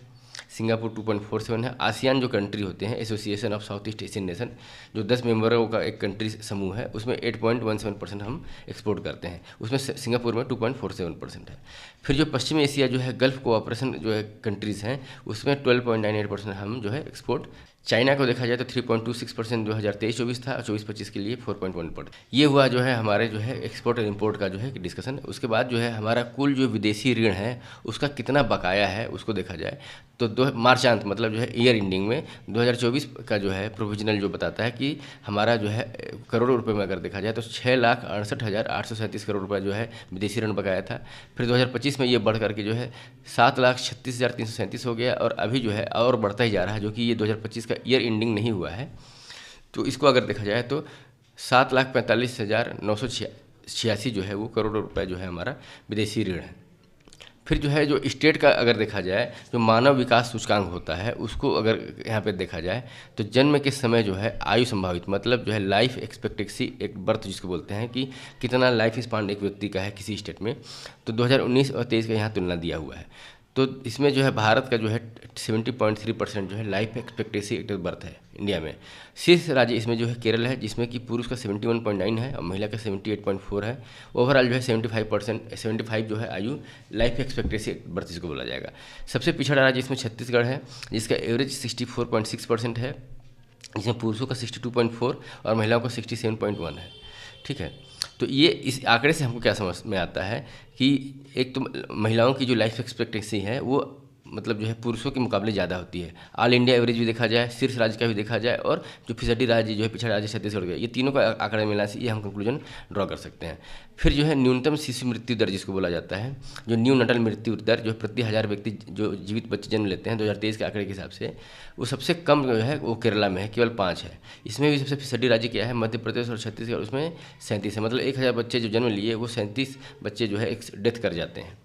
सिंगापुर 2.47 है। आसियान जो कंट्री होते हैं association of south east Asian nation, जो 10 मेंबरों का एक कंट्री समूह है, उसमें 8.17% हम एक्सपोर्ट करते हैं, उसमें सिंगापुर में 2.47% है। फिर जो पश्चिमी एशिया जो है गल्फ कोऑपरेशन जो है कंट्रीज़ हैं, उसमें 12.98% हम जो है एक्सपोर्ट। चाइना को देखा जाए तो 3.26% 2023-24 था और 24-25 के लिए 4.1%। ये हुआ जो है हमारे जो है एक्सपोर्ट और इंपोर्ट का जो है डिस्कशन। उसके बाद जो है हमारा कुल जो विदेशी ऋण है उसका कितना बकाया है उसको देखा जाए तो मार्चांत मतलब जो है ईयर एंडिंग में 2024 का जो है प्रोविजनल जो बताता है कि हमारा जो है करोड़ों रुपए में अगर देखा जाए तो 6,68,837 करोड़ रुपये जो है विदेशी ऋण बकाया था। फिर 2025 में ये बढ़ करके जो है 7,36,337 हो गया, और अभी जो है और बढ़ता ही जा रहा है, जो कि ये 2025 का ईयर एंडिंग नहीं हुआ है। तो इसको अगर देखा जाए तो 7,45,986 जो है वो करोड़ रुपए जो है हमारा विदेशी ऋण है। फिर जो है जो स्टेट का अगर देखा जाए जो मानव विकास सूचकांक होता है उसको अगर यहाँ पे देखा जाए तो जन्म के समय जो है आयु संभावित मतलब जो है लाइफ एक्सपेक्टेंसी एक बर्थ जिसको बोलते हैं कि कितना लाइफ स्पान एक व्यक्ति का है किसी स्टेट में, तो 2019 और 23 का यहाँ तुलना दिया हुआ है। तो इसमें जो है भारत का जो है 70.3% जो है लाइफ एक्सपेक्टेंसी एट बर्थ है इंडिया में। शीर्ष राज्य इसमें जो है केरल है जिसमें कि पुरुष का 71.9 है और महिला का 78.4 है। ओवरऑल जो है 75 जो है आयु लाइफ एक्सपेक्टेंसी एट बर्थ जिसको बोला जाएगा। सबसे पिछड़ा राज्य इसमें छत्तीसगढ़ है जिसका एवरेज 64.6% है, जिसमें पुरुषों का 62.4 और महिलाओं का 67.1 है। ठीक है, तो ये इस आंकड़े से हमको क्या समझ में आता है कि एक तो महिलाओं की जो लाइफ एक्सपेक्टेंसी है वो मतलब जो है पुरुषों के मुकाबले ज़्यादा होती है। ऑल इंडिया एवरेज भी देखा जाए, शीर्ष राज्य का भी देखा जाए, और जो पिछड़ी राज्य जो है पिछड़ा राज्य छत्तीसगढ़ का, ये तीनों का आंकड़ा मिला से ये हम कंक्लूजन ड्रॉ कर सकते हैं। फिर जो है न्यूनतम शिशु मृत्यु दर जिसको बोला जाता है, जो न्यू नटल मृत्यु दर जो प्रति 1000 व्यक्ति जो जीवित बच्चे जन्म लेते हैं 2023 के आंकड़े के हिसाब से, वो सबसे कम जो है वो केरला में है, केवल 5 है। इसमें भी सबसे पिछड़ी राज्य क्या है, मध्य प्रदेश और छत्तीसगढ़, उसमें 37 है। मतलब 1000 बच्चे जो जन्म लिए वो 37 बच्चे जो है डेथ कर जाते हैं।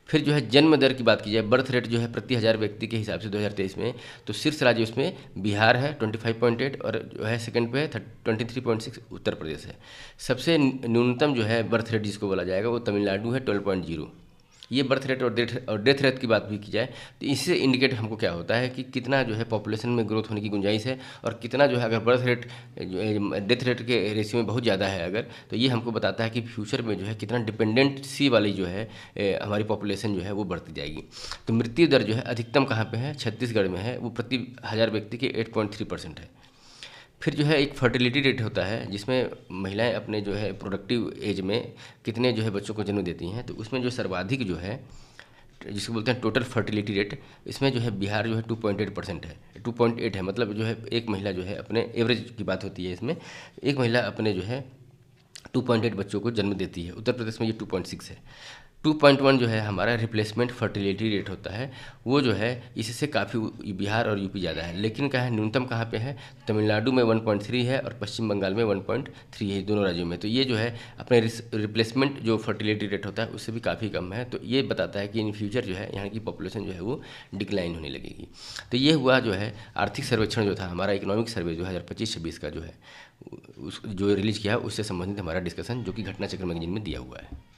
फिर जो है जन्म दर की बात की जाए, बर्थ रेट जो है प्रति 1000 व्यक्ति के हिसाब से 2023 में, तो शीर्ष राज्य उसमें बिहार है 25.8 और जो है सेकंड पे है 23.6 उत्तर प्रदेश है। सबसे न्यूनतम जो है बर्थ रेट जिसको बोला जाएगा वो तमिलनाडु है 12.0। ये बर्थ रेट और डेथ रेट की बात भी की जाए तो इससे इंडिकेट हमको क्या होता है कि कितना जो है पॉपुलेशन में ग्रोथ होने की गुंजाइश है, और कितना जो है अगर बर्थ रेट डेथ रेट के रेशियो में बहुत ज़्यादा है अगर, तो ये हमको बताता है कि फ्यूचर में जो है कितना डिपेंडेंसी वाली जो है हमारी पॉपुलेशन जो है वो बढ़ती जाएगी। तो मृत्यु दर जो है अधिकतम कहाँ पे है, छत्तीसगढ़ में है, वो प्रति 1000 व्यक्ति के 8.3% है। फिर जो है एक फर्टिलिटी रेट होता है जिसमें महिलाएं अपने जो है प्रोडक्टिव एज में कितने जो है बच्चों को जन्म देती हैं, तो उसमें जो सर्वाधिक जो है जिसको बोलते हैं टोटल फर्टिलिटी रेट, इसमें जो है बिहार जो है 2.8% है, 2.8 है। मतलब जो है एक महिला जो है अपने एवरेज की बात होती है इसमें, एक महिला अपने जो है 2.8 बच्चों को जन्म देती है। उत्तर प्रदेश में ये 2.6 है। 2.1 जो है हमारा रिप्लेसमेंट फर्टिलिटी रेट होता है, वो जो है इससे काफ़ी बिहार और यूपी ज़्यादा है। लेकिन क्या है, न्यूनतम कहाँ पे है, तमिलनाडु में 1.3 है और पश्चिम बंगाल में 1.3 है, दोनों राज्यों में। तो ये जो है अपने रिप्लेसमेंट जो फर्टिलिटी रेट होता है उससे भी काफ़ी कम है। तो ये बताता है कि इन फ्यूचर जो है यहाँ की पॉपुलेशन जो है वो डिक्लाइन होने लगेगी। तो ये हुआ जो है आर्थिक सर्वेक्षण जो था हमारा, इकोनॉमिक सर्वे जो 2025-26 का जो है उस जो रिलीज किया है उससे संबंधित हमारा डिस्कशन, जो कि घटना चक्र मैगजीन में दिया हुआ है।